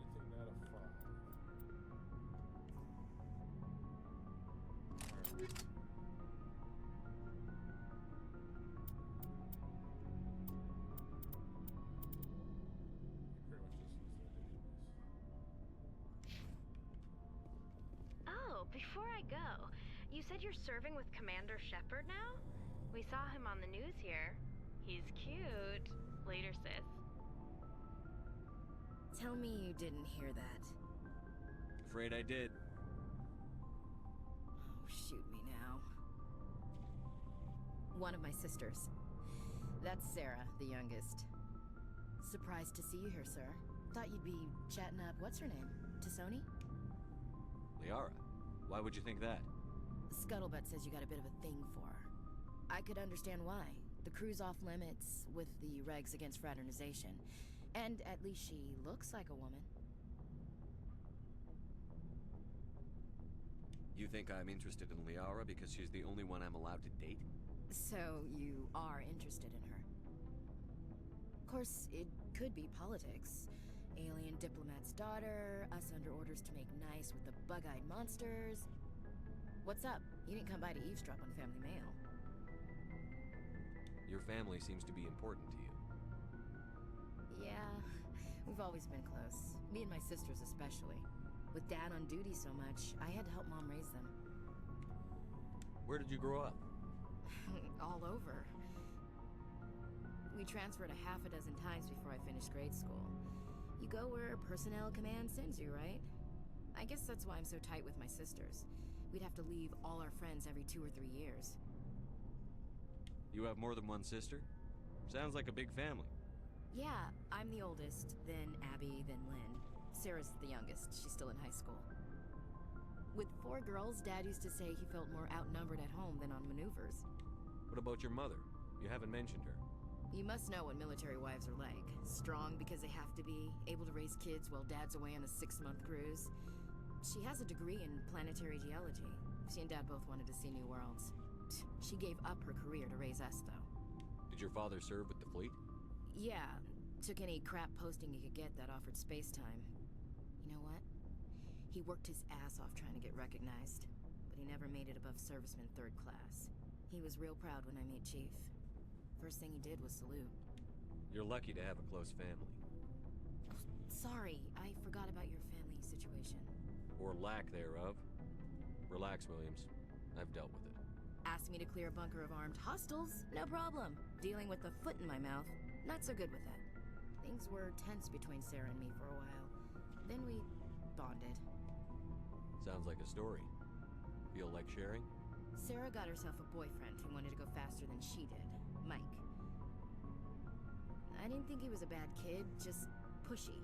Anything not a 5. Alright. You pretty much just use that anyways. Oh, before I go, you said you're serving with Commander Shepard now? We saw him on the news here. He's cute. Later, sis. Tell me you didn't hear that. Afraid I did. Oh, shoot me now. One of my sisters. That's Sarah, the youngest. Surprised to see you here, sir. Thought you'd be chatting up what's her name? to Sony? Liara, why would you think that? Scuttlebutt says you got a bit of a thing for her. I could understand why. The crew's off limits with the regs against fraternization. And at least she looks like a woman. You think I'm interested in Liara because she's the only one I'm allowed to date? So you are interested in her? Of course, it could be politics. Alien diplomat's daughter, us under orders to make nice with the bug-eyed monsters. What's up? You didn't come by to eavesdrop on Family Mail. Your family seems to be important to you. Yeah, we've always been close. Me and my sisters especially. With Dad on duty so much, I had to help Mom raise them. Where did you grow up? All over. We transferred a half a dozen times before I finished grade school. You go where personnel command sends you, right? I guess that's why I'm so tight with my sisters. We'd have to leave all our friends every 2 or 3 years. You have more than one sister? Sounds like a big family. Yeah, I'm the oldest, then Abby, then Lynn. Sarah's the youngest. She's still in high school. With 4 girls, Dad used to say he felt more outnumbered at home than on maneuvers. What about your mother? You haven't mentioned her. You must know what military wives are like. Strong because they have to be, able to raise kids while Dad's away on a 6-month cruise. She has a degree in planetary geology. She and Dad both wanted to see new worlds. She gave up her career to raise us, though. Did your father serve with the fleet? Yeah, took any crap posting he could get that offered space time. You know what? He worked his ass off trying to get recognized, but he never made it above serviceman 3rd class. He was real proud when I met Chief. First thing he did was salute. You're lucky to have a close family. Sorry, I forgot about your family situation. Or lack thereof. Relax, Williams. I've dealt with it. Asked me to clear a bunker of armed hostiles? No problem. Dealing with a foot in my mouth? Not so good with that. Things were tense between Sarah and me for a while. Then we bonded. Sounds like a story. Feel like sharing? Sarah got herself a boyfriend who wanted to go faster than she did. Mike. I didn't think he was a bad kid, just pushy.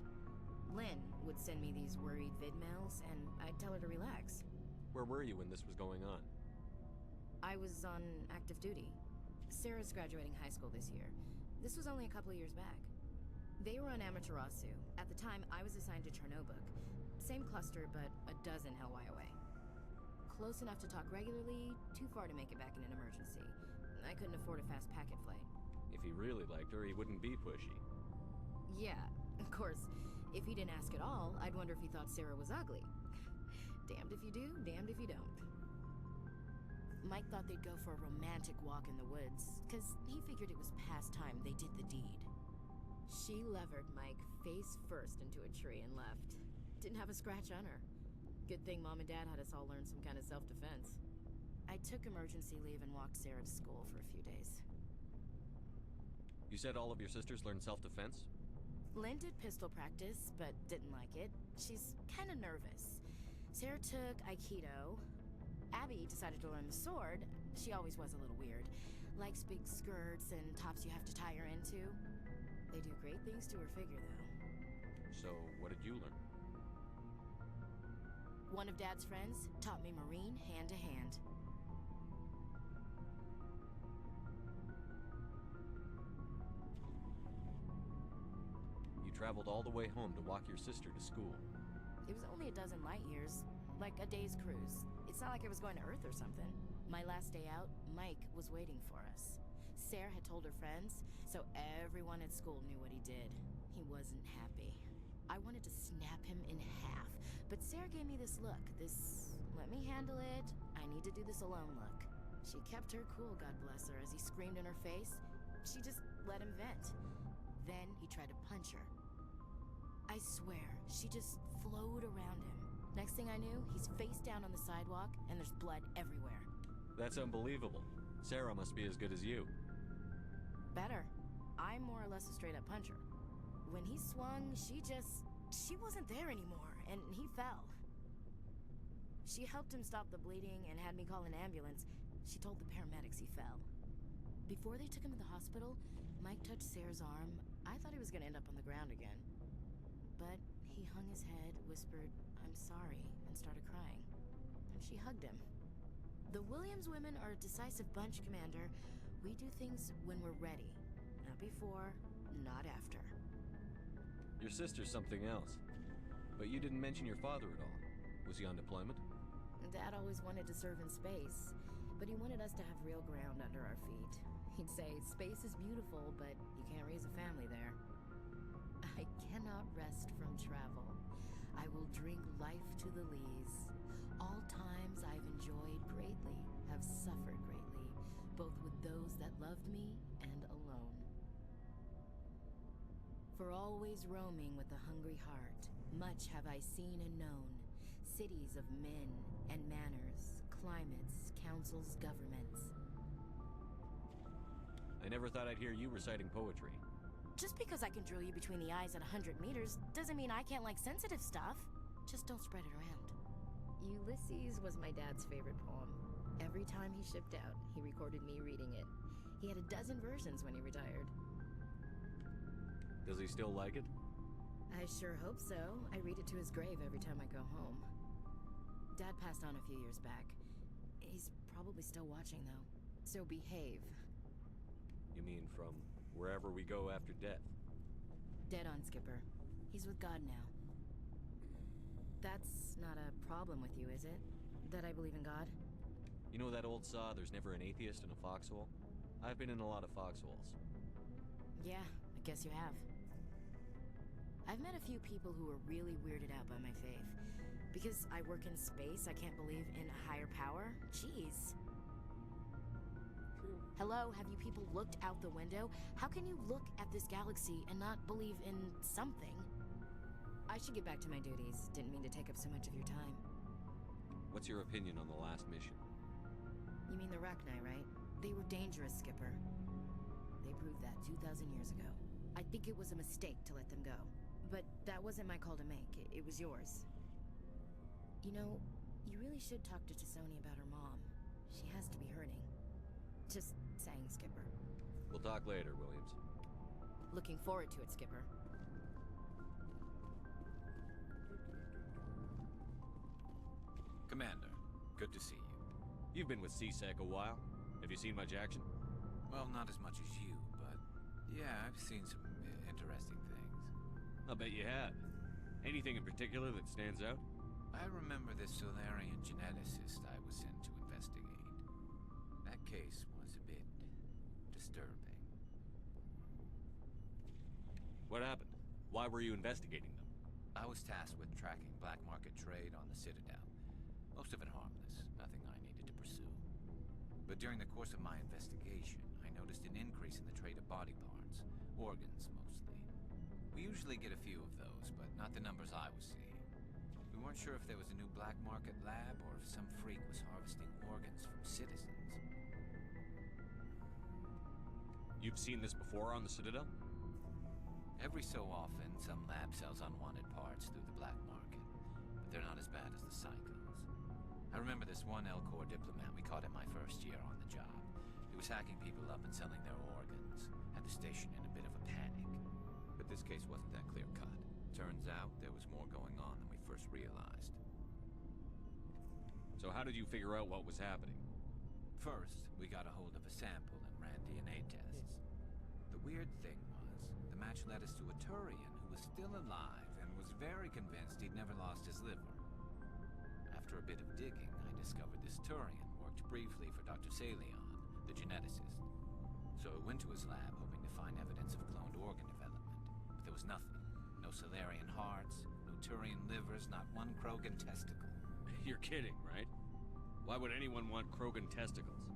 Lynn would send me these worried vid mails, and I'd tell her to relax. Where were you when this was going on? I was on active duty. Sarah's graduating high school this year. This was only a couple of years back. They were on Amaterasu. At the time, I was assigned to Chernobog. Same cluster, but a dozen Hellway away. Close enough to talk regularly, too far to make it back in an emergency. I couldn't afford a fast packet flight. If he really liked her, he wouldn't be pushy. Yeah, of course. If he didn't ask at all, I'd wonder if he thought Sarah was ugly. Damned if you do, damned if you don't. Mike thought they'd go for a romantic walk in the woods, because he figured it was past time they did the deed. She levered Mike face first into a tree and left. Didn't have a scratch on her. Good thing Mom and Dad had us all learn some kind of self-defense. I took emergency leave and walked Sarah to school for a few days. You said all of your sisters learned self-defense? Lynn did pistol practice, but didn't like it. She's kind of nervous. Sarah took Aikido. Abby decided to learn the sword. She always was a little weird. Likes big skirts and tops you have to tie her into. They do great things to her figure, though. So, what did you learn? One of Dad's friends taught me Marine hand to hand. You traveled all the way home to walk your sister to school. It was only a dozen light years, like a day's cruise. It's not like I was going to Earth or something. My last day out, Mike was waiting for us. Sarah had told her friends, so everyone at school knew what he did. He wasn't happy. I wanted to snap him in half, but Sarah gave me this look, this let me handle it, I need to do this alone look. She kept her cool, God bless her, as he screamed in her face. She just let him vent. Then he tried to punch her. I swear, she just flowed around him. Next thing I knew, he's face down on the sidewalk, and there's blood everywhere. That's unbelievable. Sarah must be as good as you. Better. I'm more or less a straight-up puncher. When he swung, she wasn't there anymore, and he fell. She helped him stop the bleeding and had me call an ambulance. She told the paramedics he fell. Before they took him to the hospital, Mike touched Sarah's arm. I thought he was gonna end up on the ground again. But he hung his head, whispered, sorry and started crying. And she hugged him. The Williams women are a decisive bunch, Commander. We do things when we're ready. Not before, not after. Your sister's something else. But you didn't mention your father at all. Was he on deployment? Dad always wanted to serve in space, but he wanted us to have real ground under our feet. He'd say, space is beautiful, but you can't raise a family there. I cannot rest from travel. I will drink life to the lees. All times I've enjoyed greatly, have suffered greatly, both with those that loved me and alone. For always roaming with a hungry heart, much have I seen and known. Cities of men and manners, climates, councils, governments. I never thought I'd hear you reciting poetry. Just because I can drill you between the eyes at 100 meters doesn't mean I can't like sensitive stuff. Just don't spread it around. Ulysses was my dad's favorite poem. Every time he shipped out, he recorded me reading it. He had a dozen versions when he retired. Does he still like it? I sure hope so. I read it to his grave every time I go home. Dad passed on a few years back. He's probably still watching, though. So behave. You mean from wherever we go after death? Dead on, Skipper. He's with God now. That's not a problem with you, is it? That I believe in God? You know that old saw, there's never an atheist in a foxhole? I've been in a lot of foxholes. Yeah, I guess you have. I've met a few people who are really weirded out by my faith. Because I work in space, I can't believe in a higher power? Jeez. Hello, have you people looked out the window? How can you look at this galaxy and not believe in something? I should get back to my duties. Didn't mean to take up so much of your time. What's your opinion on the last mission? You mean the Rachni, right? They were dangerous, Skipper. They proved that 2,000 years ago. I think it was a mistake to let them go. But that wasn't my call to make. It was yours. You know, you really should talk to T'Soni about her mom. She has to be hurting. Just saying, Skipper. We'll talk later, Williams. Looking forward to it, Skipper. Commander, good to see you. You've been with CSEC a while. Have you seen much action? Well, not as much as you, but yeah, I've seen some interesting things. I'll bet you have. Anything in particular that stands out? I remember this Solarian geneticist I was sent to investigate. That case was a bit disturbing. What happened? Why were you investigating them? I was tasked with tracking black market trade on the Citadel. Most of it harmless, nothing I needed to pursue. But during the course of my investigation, I noticed an increase in the trade of body parts, organs mostly. We usually get a few of those, but not the numbers I was seeing. We weren't sure if there was a new black market lab or if some freak was harvesting organs from citizens. You've seen this before on the Citadel? Every so often, some lab sells unwanted parts through the black market, but they're not as bad as the psychos. I remember this one Elcor diplomat we caught in my first year on the job. He was hacking people up and selling their organs, had the station in a bit of a panic. But this case wasn't that clear-cut. Turns out there was more going on than we first realized. So how did you figure out what was happening? First, we got a hold of a sample and ran DNA tests. The weird thing was, the match led us to a Turian who was still alive and was very convinced he'd never lost his liver. After a bit of digging, I discovered this Turian worked briefly for Dr. Salion, the geneticist. So I went to his lab hoping to find evidence of cloned organ development, but there was nothing. No Solarian hearts, no Turian livers, not one Krogan testicle. You're kidding, right? Why would anyone want Krogan testicles?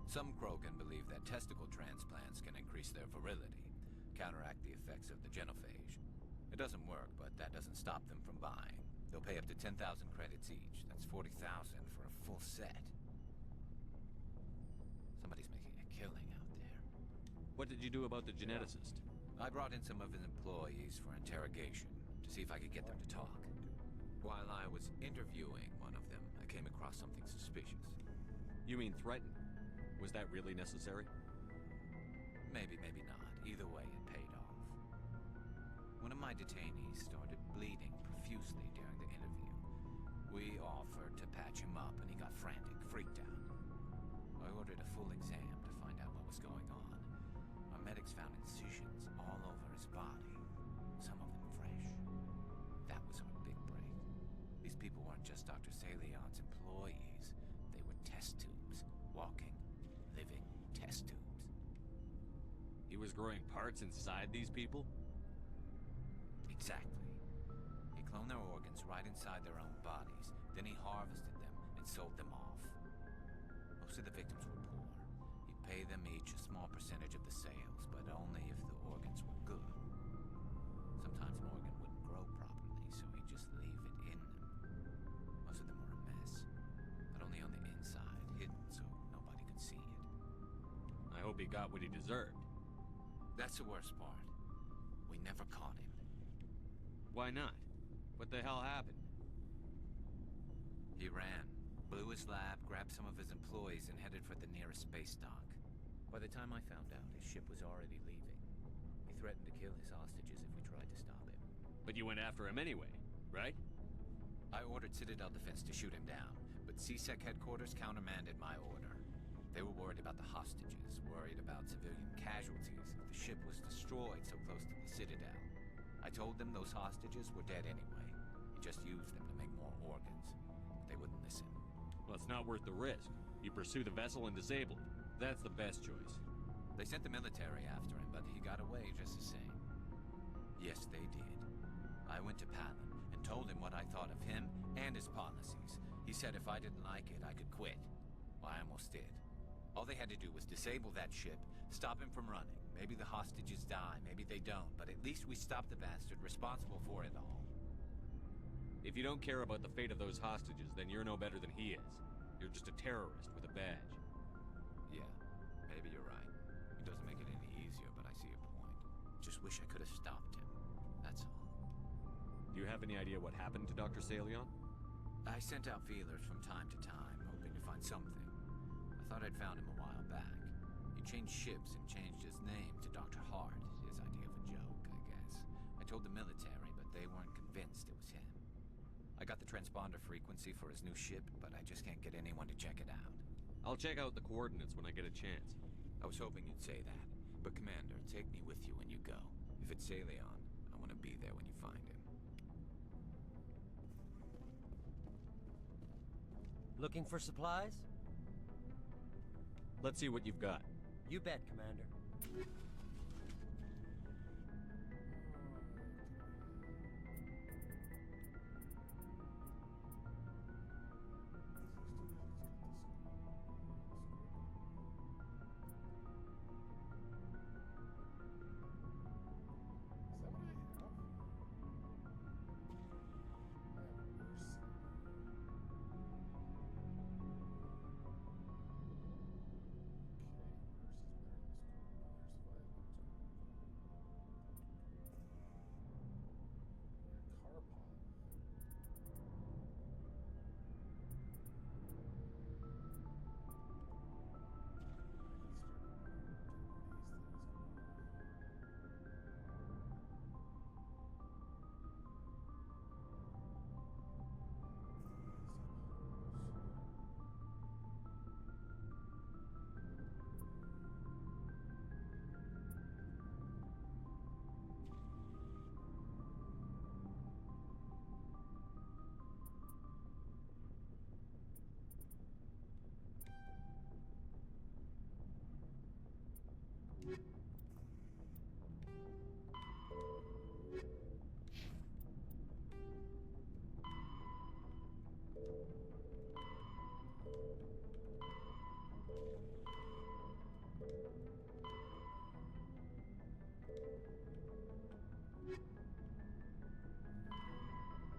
Some Krogan believe that testicle transplants can increase their virility, counteract the effects of the genophage. It doesn't work, but that doesn't stop them from buying. They'll pay up to 10,000 credits each. That's 40,000 for a full set. Somebody's making a killing out there. What did you do about the geneticist? I brought in some of his employees for interrogation, to see if I could get them to talk. While I was interviewing one of them, I came across something suspicious. You mean threatened? Was that really necessary? Maybe, maybe not. Either way, it paid off. One of my detainees started bleeding profusely during the interview, We offered to patch him up, and he got frantic, freaked out. I ordered a full exam to find out what was going on. Our medics found incisions all over his body, some of them fresh. That was our big break. These people weren't just Dr. Salion's employees. They were test tubes. Walking, living test tubes. He was growing parts inside these people? Exactly. He cloned their organs right inside their own bodies. Then he harvested them and sold them off. Most of the victims were poor. He'd pay them each a small percentage of the sales, but only if the organs were good. Sometimes an organ wouldn't grow properly, so he'd just leave it in them. Most of them were a mess, but only on the inside, hidden so nobody could see it. I hope he got what he deserved. That's the worst part. We never caught him. Why not? What the hell happened? He ran, blew his lab, grabbed some of his employees, and headed for the nearest space dock. By the time I found out, his ship was already leaving. He threatened to kill his hostages if we tried to stop him. But you went after him anyway, right? I ordered Citadel Defense to shoot him down, but CSEC headquarters countermanded my order. They were worried about the hostages, worried about civilian casualties if the ship was destroyed so close to the Citadel. I told them those hostages were dead anyway. He just used them to make more organs. But they wouldn't listen. Well, it's not worth the risk. You pursue the vessel and disable it. That's the best choice. They sent the military after him, but he got away just the same. Yes, they did. I went to Palin and told him what I thought of him and his policies. He said if I didn't like it, I could quit. Well, I almost did. All they had to do was disable that ship, stop him from running. Maybe the hostages die, maybe they don't, but at least we stopped the bastard responsible for it all. If you don't care about the fate of those hostages, then you're no better than he is. You're just a terrorist with a badge. Yeah, maybe you're right. It doesn't make it any easier, but I see your point. Just wish I could have stopped him. That's all. Do you have any idea what happened to Dr. Salion? I sent out feelers from time to time, hoping to find something. I thought I'd found him a while back. He changed ships and changed his name to Dr. Hart, his idea of a joke, I guess. I told the military, but they weren't convinced it was him. I got the transponder frequency for his new ship, but I just can't get anyone to check it out. I'll check out the coordinates when I get a chance. I was hoping you'd say that. But Commander, take me with you when you go. If it's Salion, I want to be there when you find him. Looking for supplies? Let's see what you've got. You bet, Commander.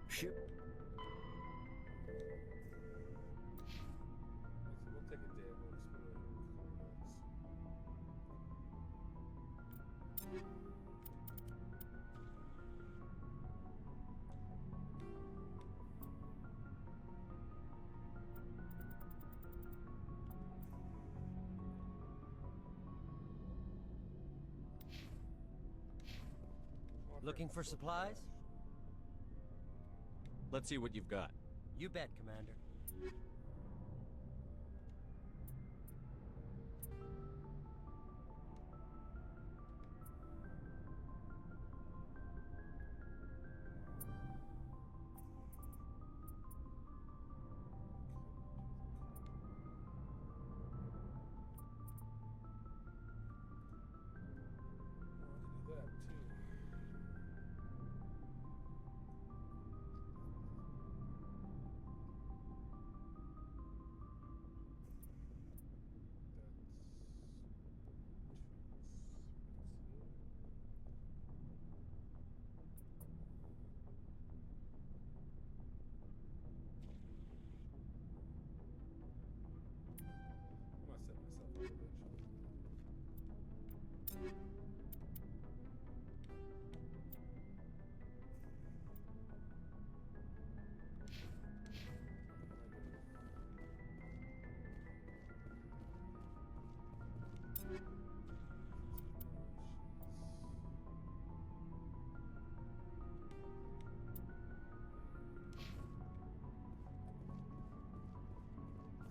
Ship. We'll take a day and we'll explore Looking for supplies? Let's see what you've got. You bet, Commander.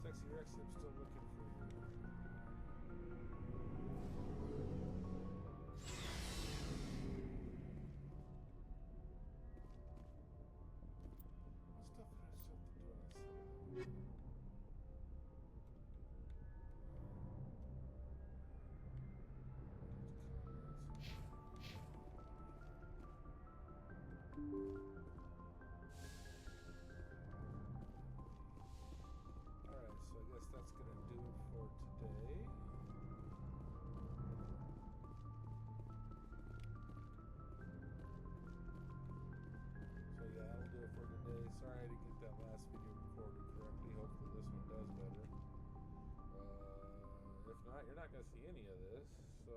Sexy Rex, I'm still looking for you. Stuff that I still have to do outside. Alright, so I guess that's gonna do it for today. So yeah, that'll do it for today. Sorry I didn't get that last video recorded correctly. Hopefully this one does better. If not, you're not gonna see any of this. So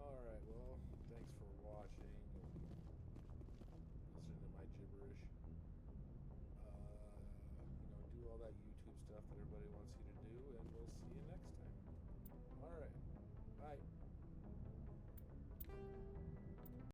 alright, well, thanks for watching and listening to my gibberish. Do all that YouTube stuff that everybody wants to